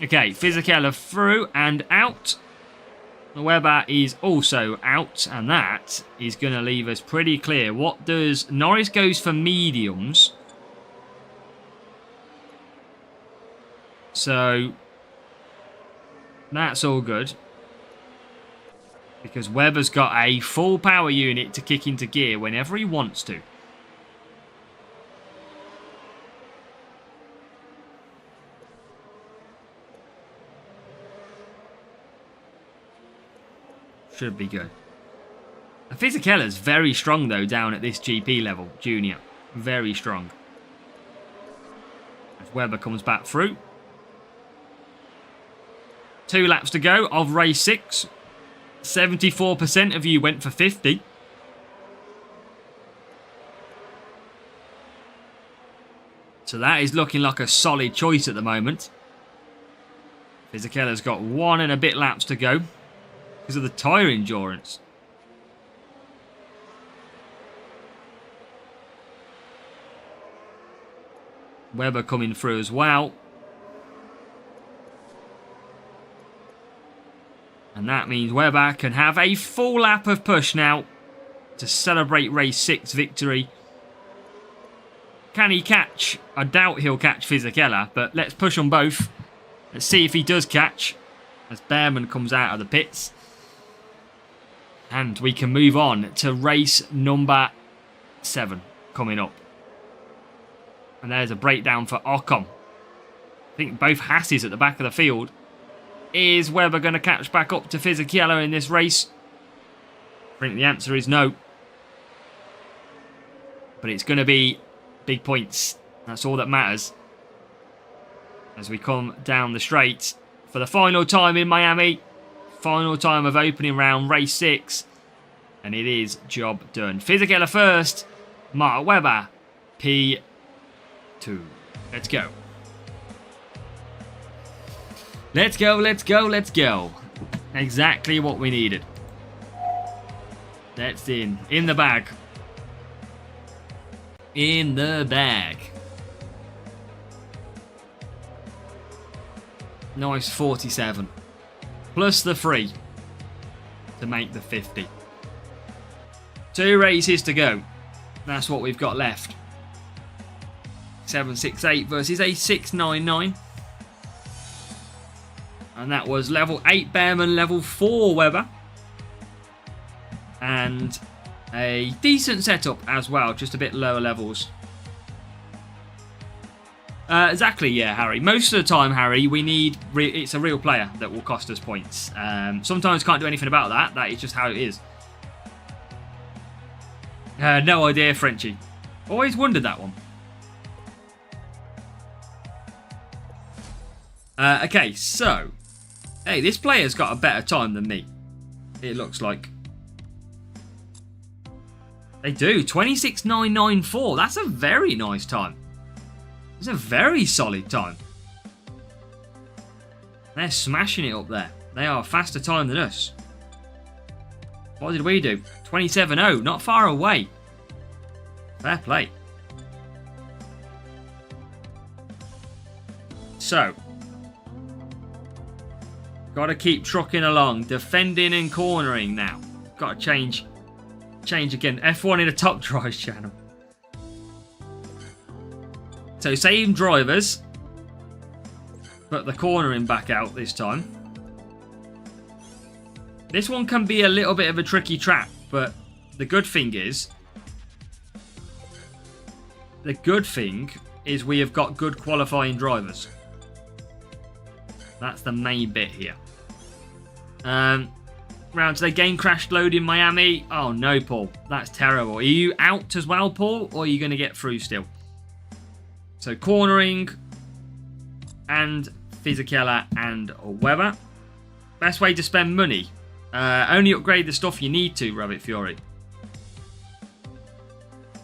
Okay, Fisichella through and out. Weber is also out, and that is going to leave us pretty clear. What does... Norris goes for mediums. So, that's all good. Because Weber's got a full power unit to kick into gear whenever he wants to. Should be good. Fisichella's very strong, though, down at this GP level, junior. Very strong. As Webber comes back through. 2 laps to go of race 6. 74% of you went for 50. So that is looking like a solid choice at the moment. Fisichella's got 1 and a bit laps to go because of the tyre endurance. Webber coming through as well. And that means Webber can have a full lap of push now to celebrate race 6 victory. Can he catch? I doubt he'll catch Fisichella, but let's push on both. Let's see if he does catch as Behrman comes out of the pits. And we can move on to race number 7 coming up. And there's a breakdown for Ocon. I think both Hasses at the back of the field. Is Webber going to catch back up to Fisichella in this race? I think the answer is no. But it's going to be big points. That's all that matters. As we come down the straight for the final time in Miami. Final time of opening round, race 6. And it is job done. Fisichella first. Mark Webber, P2. Let's go. Let's go, let's go, let's go. Exactly what we needed. That's in the bag. In the bag. Nice 47. Plus the 3 to make the 50. 2 races to go. That's what we've got left. 768 versus a 699. And that was level 8 Behrman, level 4 Webber. And a decent setup as well, just a bit lower levels. Exactly, yeah, Harry. Most of the time, Harry, we need... it's a real player that will cost us points. Sometimes can't do anything about that. That is just how it is. No idea, Frenchie. Always wondered that one. Okay, so... Hey, this player's got a better time than me. It looks like. They do. 26.994. That's a very nice time. It's a very solid time. They're smashing it up there. They are a faster time than us. What did we do? 27.0. Not far away. Fair play. So. Got to keep trucking along. Defending and cornering now. Got to change again. F1 in a top drives channel. So same drivers. But the cornering back out this time. This one can be a little bit of a tricky trap. But the good thing is... we have got good qualifying drivers. That's the main bit here. Round to the game crashed load in Miami. Oh no, Paul. That's terrible. Are you out as well, Paul? Or are you going to get through still? So cornering. And Fisichella and Webber. Best way to spend money. Only upgrade the stuff you need to, Rabbit Fury.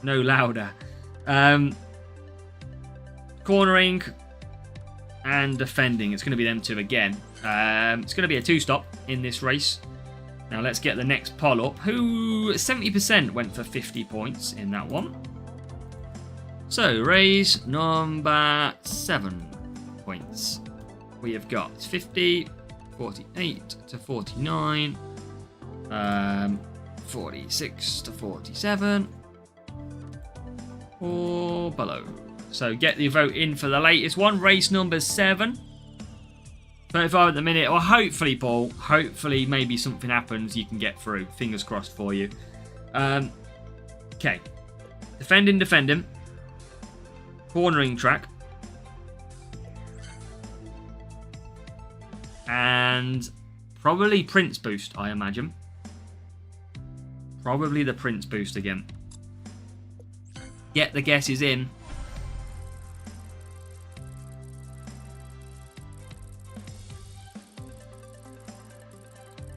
No Lauda. Cornering. And defending. It's going to be them two again. It's going to be a 2-stop in this race. Now let's get the next poll up. Who 70% went for 50 points in that one. So race number 7 points. We have got 50, 48 to 49, 46 to 47, or below. So get the vote in for the latest one. Race number 7. 35 at the minute. Or hopefully, Paul. Hopefully, maybe something happens. You can get through. Fingers crossed for you. Okay. Defending. Cornering track. And probably Prince boost, I imagine. Probably the Prince boost again. Get the guesses in.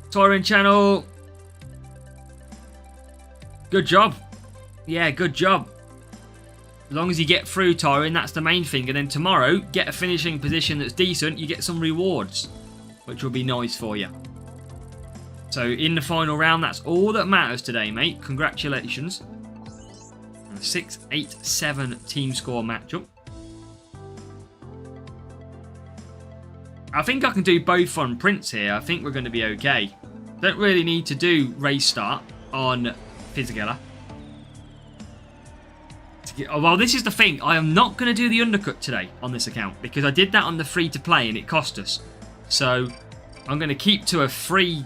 Touring channel. Good job. Yeah, good job. As long as you get through Tyron, that's the main thing. And then tomorrow, get a finishing position that's decent. You get some rewards, which will be nice for you. So in the final round, that's all that matters today, mate. Congratulations. And a 6-8-7 team score matchup. I think I can do both on Prince here. I think we're going to be okay. Don't really need to do race start on Fisichella. Well, this is the thing. I am not going to do the undercut today on this account because I did that on the free-to-play and it cost us. So I'm going to keep to a 3-1,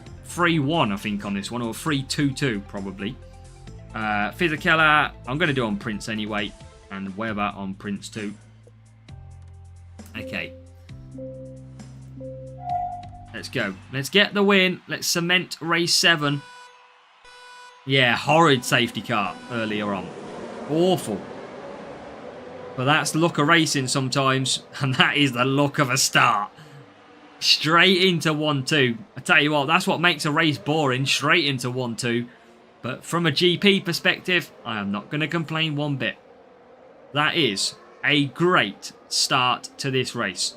I think, on this one, or 3-2-2 probably. Fisichella, I'm going to do on Prince anyway, and Weber on Prince too. Okay. Let's go. Let's get the win. Let's cement race 7. Yeah, horrid safety car earlier on. Awful. But that's the luck of racing sometimes. And that is the luck of a start. Straight into 1-2. I tell you what, that's what makes a race boring. Straight into 1-2. But from a GP perspective, I am not going to complain one bit. That is a great start to this race.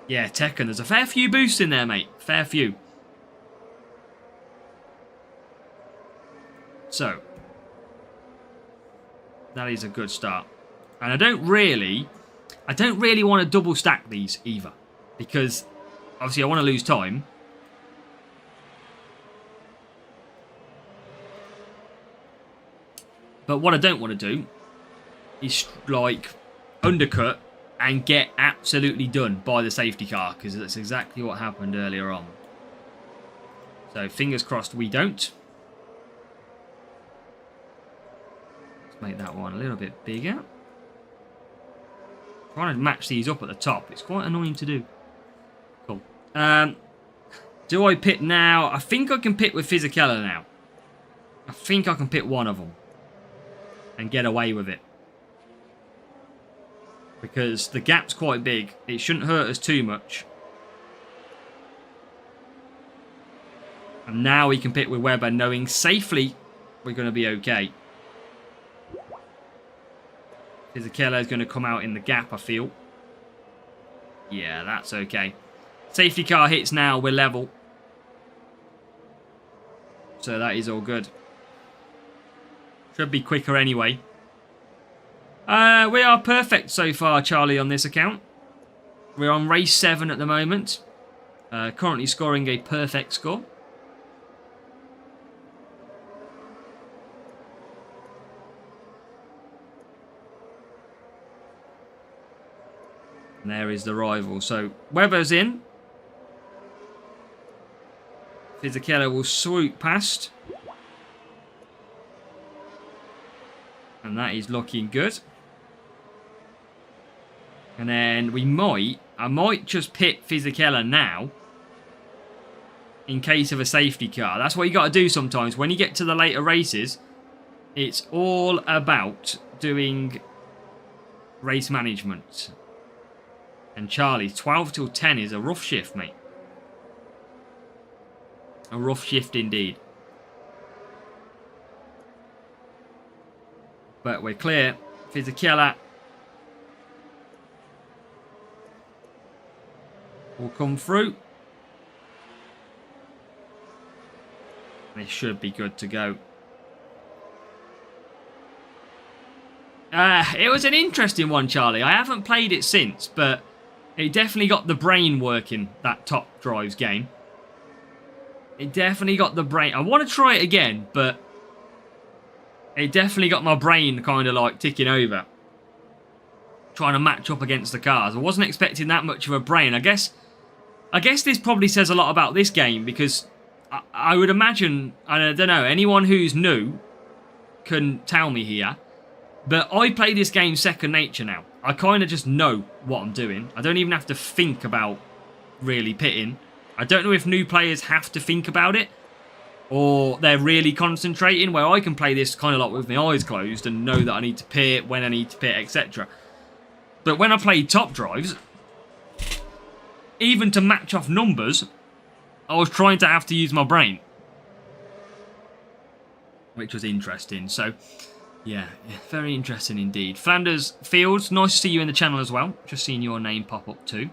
Yeah, Tekken, there's a fair few boosts in there, mate. Fair few. So, that is a good start. And I don't really want to double stack these either. Because, obviously, I want to lose time. But what I don't want to do is, like, undercut and get absolutely done by the safety car, because that's exactly what happened earlier on. So fingers crossed we don't. Let's make that one a little bit bigger. Trying to match these up at the top. It's quite annoying to do. Cool. Do I pit now? I think I can pit with Fisichella now. I think I can pit one of them and get away with it. Because the gap's quite big. It shouldn't hurt us too much. And now we can pit with Weber, knowing safely we're going to be okay. Fisichella is going to come out in the gap, I feel. Yeah, that's okay. Safety car hits now. We're level. So that is all good. Should be quicker anyway. We are perfect so far, Charlie, on this account. We're on race 7 at the moment. Currently scoring a perfect score. And there is the rival. So, Weber's in. Fisichella will swoop past. And that is looking good. And then I might just pit Fisichella now. In case of a safety car. That's what you got to do sometimes. When you get to the later races, it's all about doing race management. And Charlie, 12 till 10 is a rough shift, mate. A rough shift indeed. But we're clear. Fisichella will come through. This should be good to go. It was an interesting one, Charlie. I haven't played it since, but it definitely got the brain working, that Top Drives game. It definitely got the brain. I want to try it again, but it definitely got my brain kind of like ticking over. Trying to match up against the cars. I wasn't expecting that much of a brain. I guess this probably says a lot about this game, because I would imagine, I don't know, anyone who's new can tell me here, but I play this game second nature now. I kind of just know what I'm doing. I don't even have to think about really pitting. I don't know if new players have to think about it, or they're really concentrating, where I can play this kind of like with my eyes closed and know that I need to pit, when I need to pit, etc. But when I played top drives, even to match off numbers, I was trying to have to use my brain, which was interesting. So, yeah, very interesting indeed. Flanders Fields, nice to see you in the channel as well. Just seeing your name pop up too.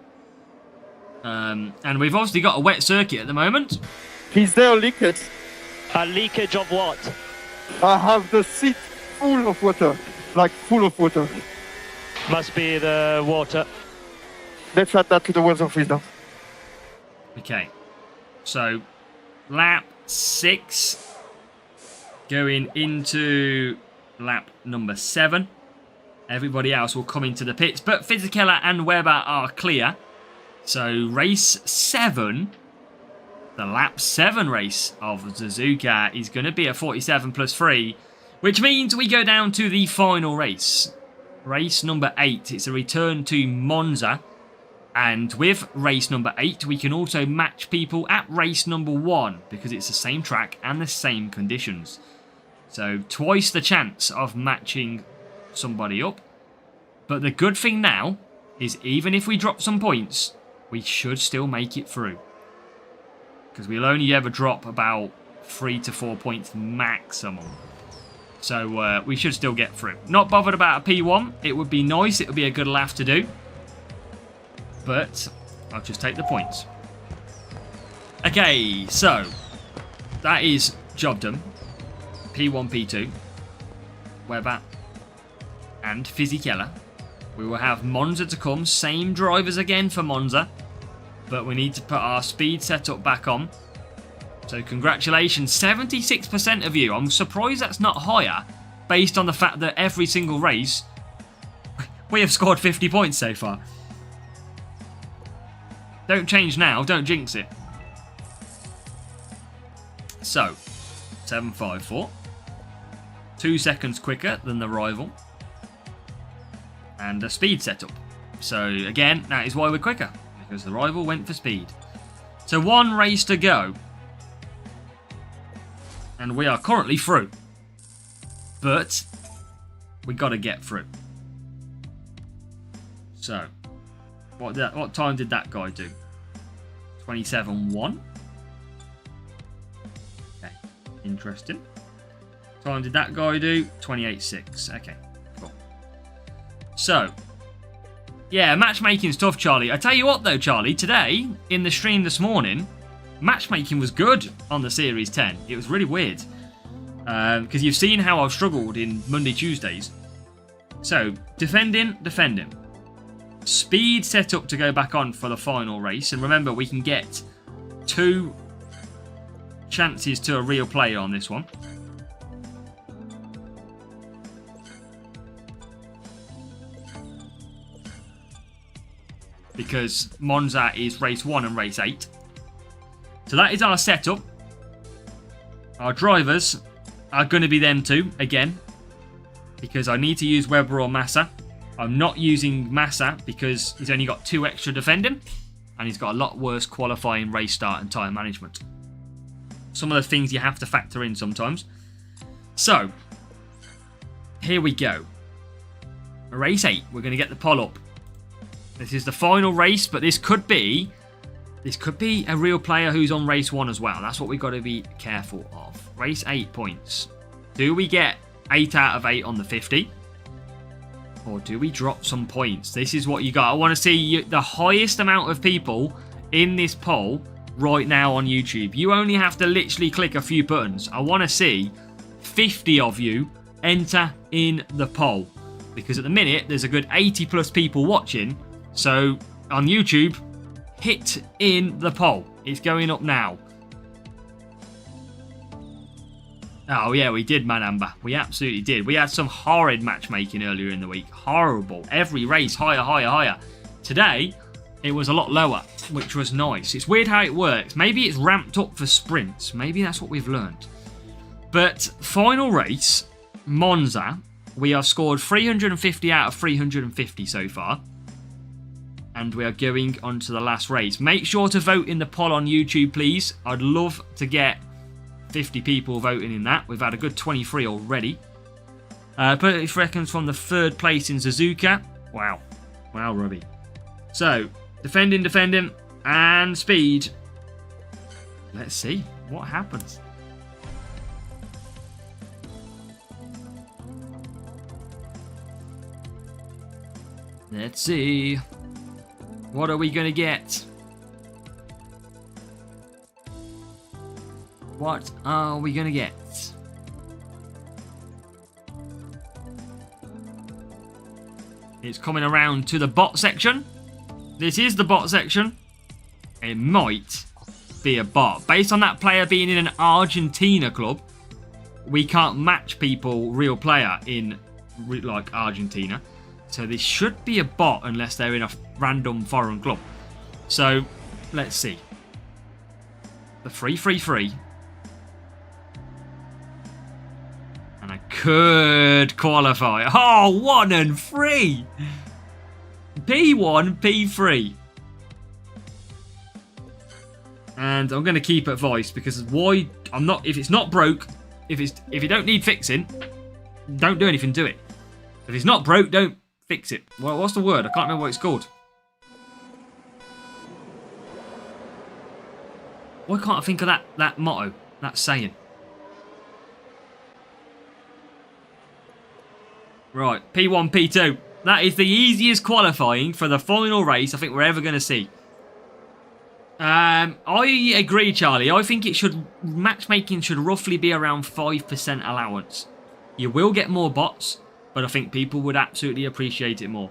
And we've obviously got a wet circuit at the moment. Is there leakage? A leakage of what? I have the seat full of water, like full of water. Must be the water. Let's add that to the weather office now. Okay, so lap 6 going into lap number 7. Everybody else will come into the pits, but Fisichella and Webber are clear. So race 7, the lap 7 race of Suzuka is going to be a 47 plus 3, which means we go down to the final race. Race number 8, it's a return to Monza. And with race number 8, we can also match people at race number 1 because it's the same track and the same conditions. So twice the chance of matching somebody up. But the good thing now is even if we drop some points, we should still make it through. Because we'll only ever drop about 3 to 4 points maximum. So we should still get through. Not bothered about a P1. It would be nice. It would be a good laugh to do. But I'll just take the points. Okay, so that is job done. P1, P2. Webber and Fisichella. We will have Monza to come. Same drivers again for Monza. But we need to put our speed setup back on. So congratulations, 76% of you. I'm surprised that's not higher based on the fact that every single race we have scored 50 points so far. Don't change now, don't jinx it. So, 754. 2 seconds quicker than the rival. And a speed setup. So again, that is why we're quicker. Because the rival went for speed. So 1 race to go. And we are currently through. But we got to get through. So, what time did that guy do? 27.1. Okay, interesting. Time did that guy do? 28.6. Okay, cool. So, yeah, matchmaking's tough, Charlie. I tell you what, though, Charlie, today, in the stream this morning, matchmaking was good on the Series 10. It was really weird. Because you've seen how I've struggled in Monday, Tuesdays. So, defending. Speed set up to go back on for the final race. And remember, we can get 2 chances to a real player on this one. Because Monza is race 1 and race 8. So that is our setup. Our drivers are going to be them two, again. Because I need to use Webber or Massa. I'm not using Massa because he's only got 2 extra defending. And he's got a lot worse qualifying, race start and tyre management. Some of the things you have to factor in sometimes. So, here we go. Race 8, we're going to get the pole up. This is the final race, but this could be a real player who's on race 1 as well. That's what we've got to be careful of. Race 8 points. Do we get 8 out of 8 on the 50? Or do we drop some points? This is what you got. I want to see the highest amount of people in this poll right now on YouTube. You only have to literally click a few buttons. I want to see 50 of you enter in the poll. Because at the minute, there's a good 80 plus people watching. So, on YouTube, hit in the poll. It's going up now. Oh, yeah, we did, man, Amber. We absolutely did. We had some horrid matchmaking earlier in the week. Horrible. Every race, higher. Today, it was a lot lower, which was nice. It's weird how it works. Maybe it's ramped up for sprints. Maybe that's what we've learned. But, final race, Monza. We have scored 350 out of 350 so far. And we are going on to the last race. Make sure to vote in the poll on YouTube, please. I'd love to get 50 people voting in that. We've had a good 23 already. 30 seconds from the 3rd place in Suzuka. Wow. Wow, Robbie. So, defending, and speed. Let's see what happens. Let's see. What are we going to get? What are we going to get? It's coming around to the bot section. This is the bot section. It might be a bot. Based on that player being in an Argentina club, we can't match people real player in like Argentina. So this should be a bot unless they're in a random foreign club. So let's see. The 3-3-3. And I could qualify. Oh, 1 and 3. P1, P3. And I'm going to keep advice because why I'm not, if it's not broke, if you don't need fixing, don't do anything to it. If it's not broke, don't fix it. Well, what's the word? I can't remember what it's called. Why can't I think of that motto, that saying? Right, P1, P2. That is the easiest qualifying for the final race I think we're ever going to see. I agree, Charlie. I think matchmaking should roughly be around 5% allowance. You will get more bots, but I think people would absolutely appreciate it more.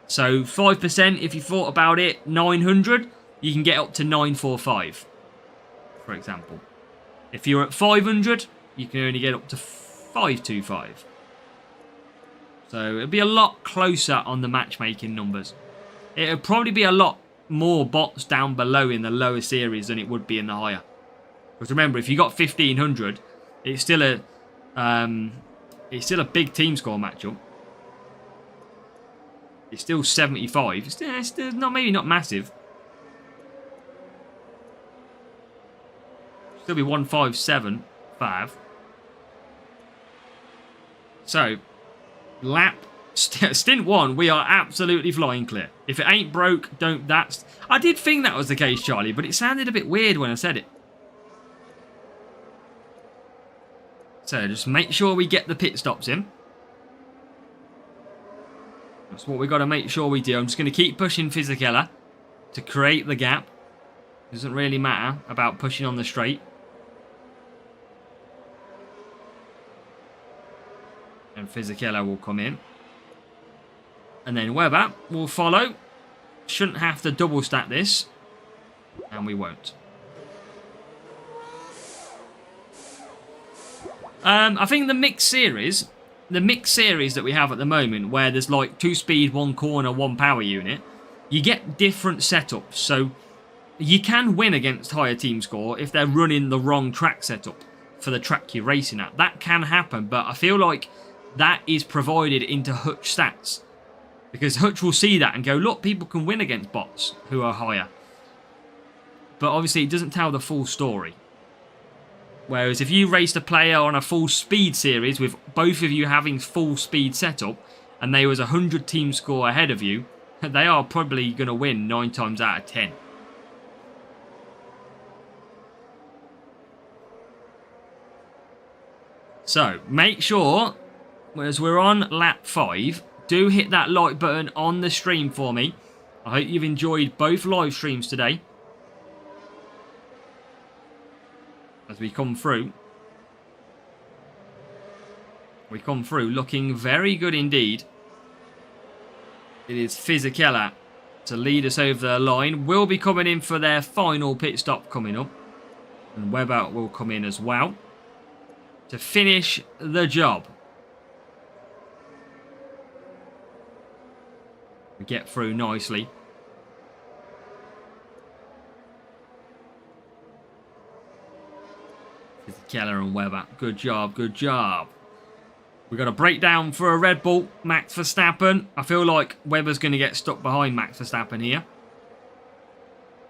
So 5%, if you thought about it, 900, you can get up to 945, for example. If you're at 500, you can only get up to 525. So it'll be a lot closer on the matchmaking numbers. It'll probably be a lot more bots down below in the lower series than it would be in the higher. Because remember, if you got 1500, it's still a big team score matchup. It's still 75. It's still not, maybe not massive. Still be 157.5. So lap stint 1, we are absolutely flying clear. If it ain't broke, don't. I did think that was the case, Charlie, but it sounded a bit weird when I said it. So just make sure we get the pit stops in. That's what we got to make sure we do. I'm just going to keep pushing Fisichella to create the gap. Doesn't really matter about pushing on the straight. And Fisichella will come in. And then Webber will follow. Shouldn't have to double stack this. And we won't. I think the mixed series that we have at the moment, where there's like 2 speed, 1 corner, 1 power unit, you get different setups. So you can win against higher team score if they're running the wrong track setup for the track you're racing at. That can happen, but I feel like that is provided into Hutch stats. Because Hutch will see that and go, look, people can win against bots who are higher. But obviously it doesn't tell the full story. Whereas if you raced a player on a full speed series with both of you having full speed setup and they was 100 team score ahead of you, they are probably going to win 9 times out of 10. So make sure, as we're on lap 5, do hit that like button on the stream for me. I hope you've enjoyed both live streams today. As we come through. We come through looking very good indeed. It is Fisichella to lead us over the line. Will be coming in for their final pit stop coming up. And Webber will come in as well to finish the job. We get through nicely. Keller and Webber. Good job, good job. We've got a breakdown for a Red Bull. Max Verstappen. I feel like Webber's going to get stuck behind Max Verstappen here.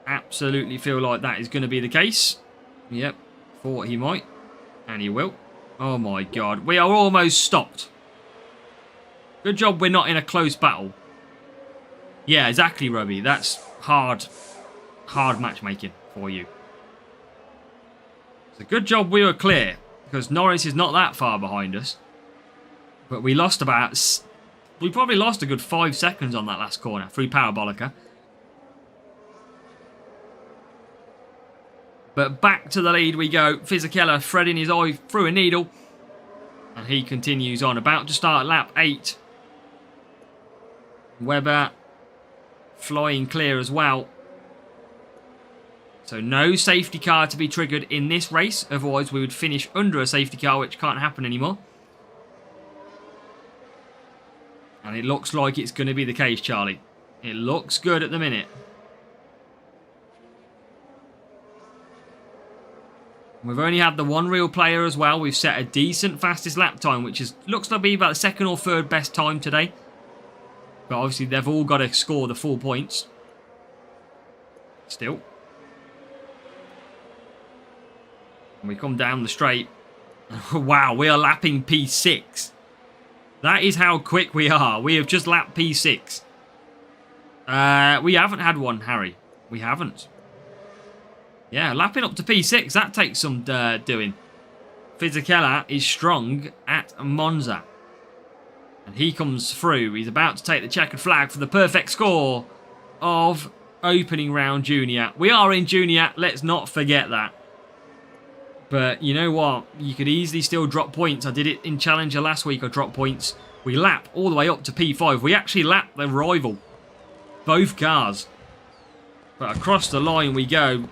Absolutely feel like that is going to be the case. Yep. Thought he might. And he will. Oh my god. We are almost stopped. Good job we're not in a close battle. Yeah, exactly, Robbie. That's hard matchmaking for you. It's a good job we were clear, because Norris is not that far behind us. But we lost about... We probably lost a good 5 seconds on that last corner through Parabolica. But back to the lead we go. Fisichella threading his eye through a needle. And he continues on. About to start lap 8. Webber flying clear as well. So no safety car to be triggered in this race. Otherwise we would finish under a safety car, which can't happen anymore. And it looks like it's going to be the case, Charlie. It looks good at the minute. We've only had the one real player as well. We've set a decent fastest lap time, which looks to be about the second or third best time today. But obviously they've all got to score the full points. Still. And we come down the straight. Wow, we are lapping P6. That is how quick we are. We have just lapped P6. We haven't had one, Harry. We haven't. Yeah, lapping up to P6. That takes some doing. Fisichella is strong at Monza. And he comes through. He's about to take the checkered flag for the perfect score of opening round junior. We are in junior. Let's not forget that. But you know what? You could easily still drop points. I did it in Challenger last week. I dropped points. We lap all the way up to P5. We actually lap the rival. Both cars. But across the line we go.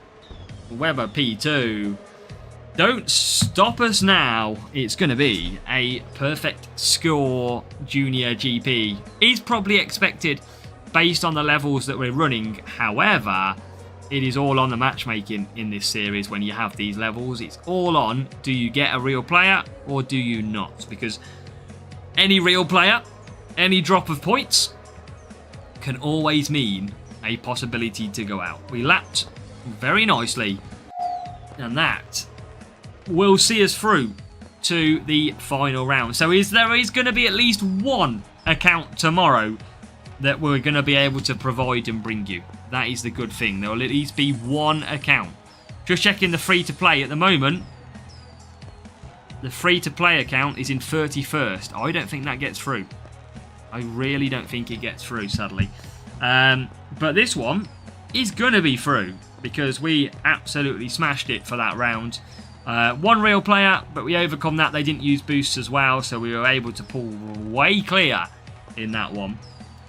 Webber P2. Don't stop us now. It's going to be a perfect score junior GP. Is probably expected based on the levels that we're running. However, it is all on the matchmaking in this series when you have these levels. It's all on, do you get a real player or do you not? Because any real player, any drop of points can always mean a possibility to go out. We lapped very nicely, and that will see us through to the final round. So there is going to be at least one account tomorrow that we're going to be able to provide and bring you. That is the good thing. There will at least be one account. Just checking the free-to-play at the moment. The free-to-play account is in 31st. I don't think that gets through. I really don't think it gets through, sadly. But this one is going to be through because we absolutely smashed it for that round. One real player, but we overcome that. They didn't use boosts as well, so we were able to pull way clear in that one.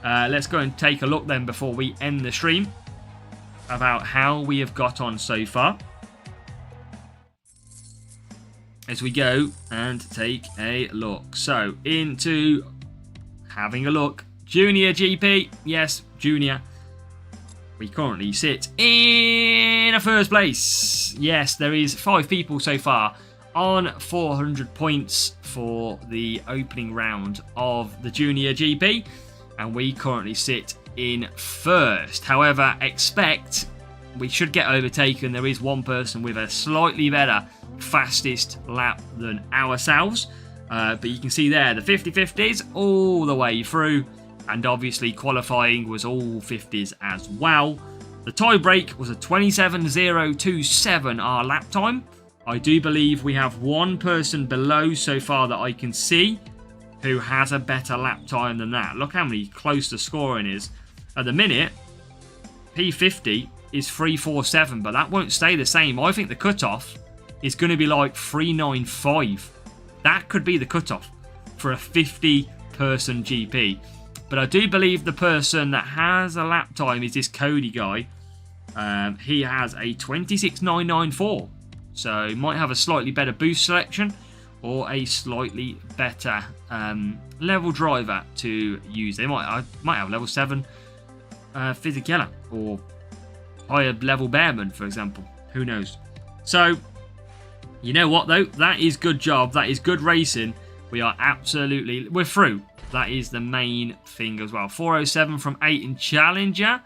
Let's go and take a look then before we end the stream about how we have got on so far. As we go and take a look. So, into having a look. Junior GP. Yes, Junior. We currently sit in a first place. Yes, there is 5 people so far on 400 points for the opening round of the Junior GP. And we currently sit in first. However, expect we should get overtaken. There is one person with a slightly better fastest lap than ourselves. But you can see there the 50-50s all the way through. And obviously qualifying was all 50s as well. The tie break was a 27.027 our lap time. I do believe we have one person below so far that I can see who has a better lap time than that. Look how many close the scoring is. At the minute, P50 is 3.47, but that won't stay the same. I think the cutoff is going to be like 3.95. That could be the cutoff for a 50-person GP. But I do believe the person that has a lap time is this Cody guy. He has a 26.994. So he might have a slightly better boost selection or a slightly better level driver to use. I might have level 7 Fisichella or higher level Bearman, for example. Who knows? So, you know what though? That is good job. That is good racing. We're through. That is the main thing as well. 407 from 8 in Challenger.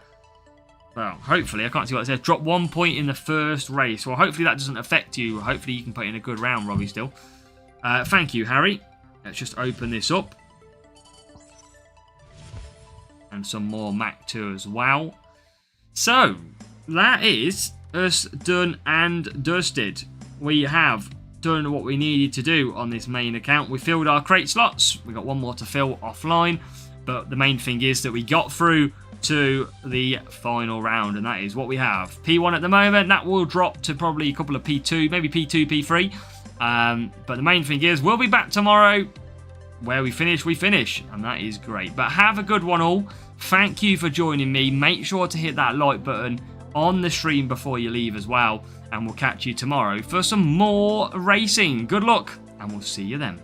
Well, hopefully, I can't see what it says. Drop 1 point in the first race. Well, hopefully that doesn't affect you. Hopefully you can put in a good round, Robbie, still. Thank you, Harry. Let's just open this up. And some more Mach 2 as well. So, that is us done and dusted. We have done what we needed to do on this main account. We filled our crate slots. We got one more to fill offline. But the main thing is that we got through to the final round, and that is what we have. P1 at the moment. That will drop to probably a couple of P2, maybe P2, P3. But the main thing is we'll be back tomorrow. Where we finish, and that is great. But have a good one all. Thank you for joining me. Make sure to hit that like button on the stream before you leave as well, and we'll catch you tomorrow for some more racing. Good luck, and we'll see you then.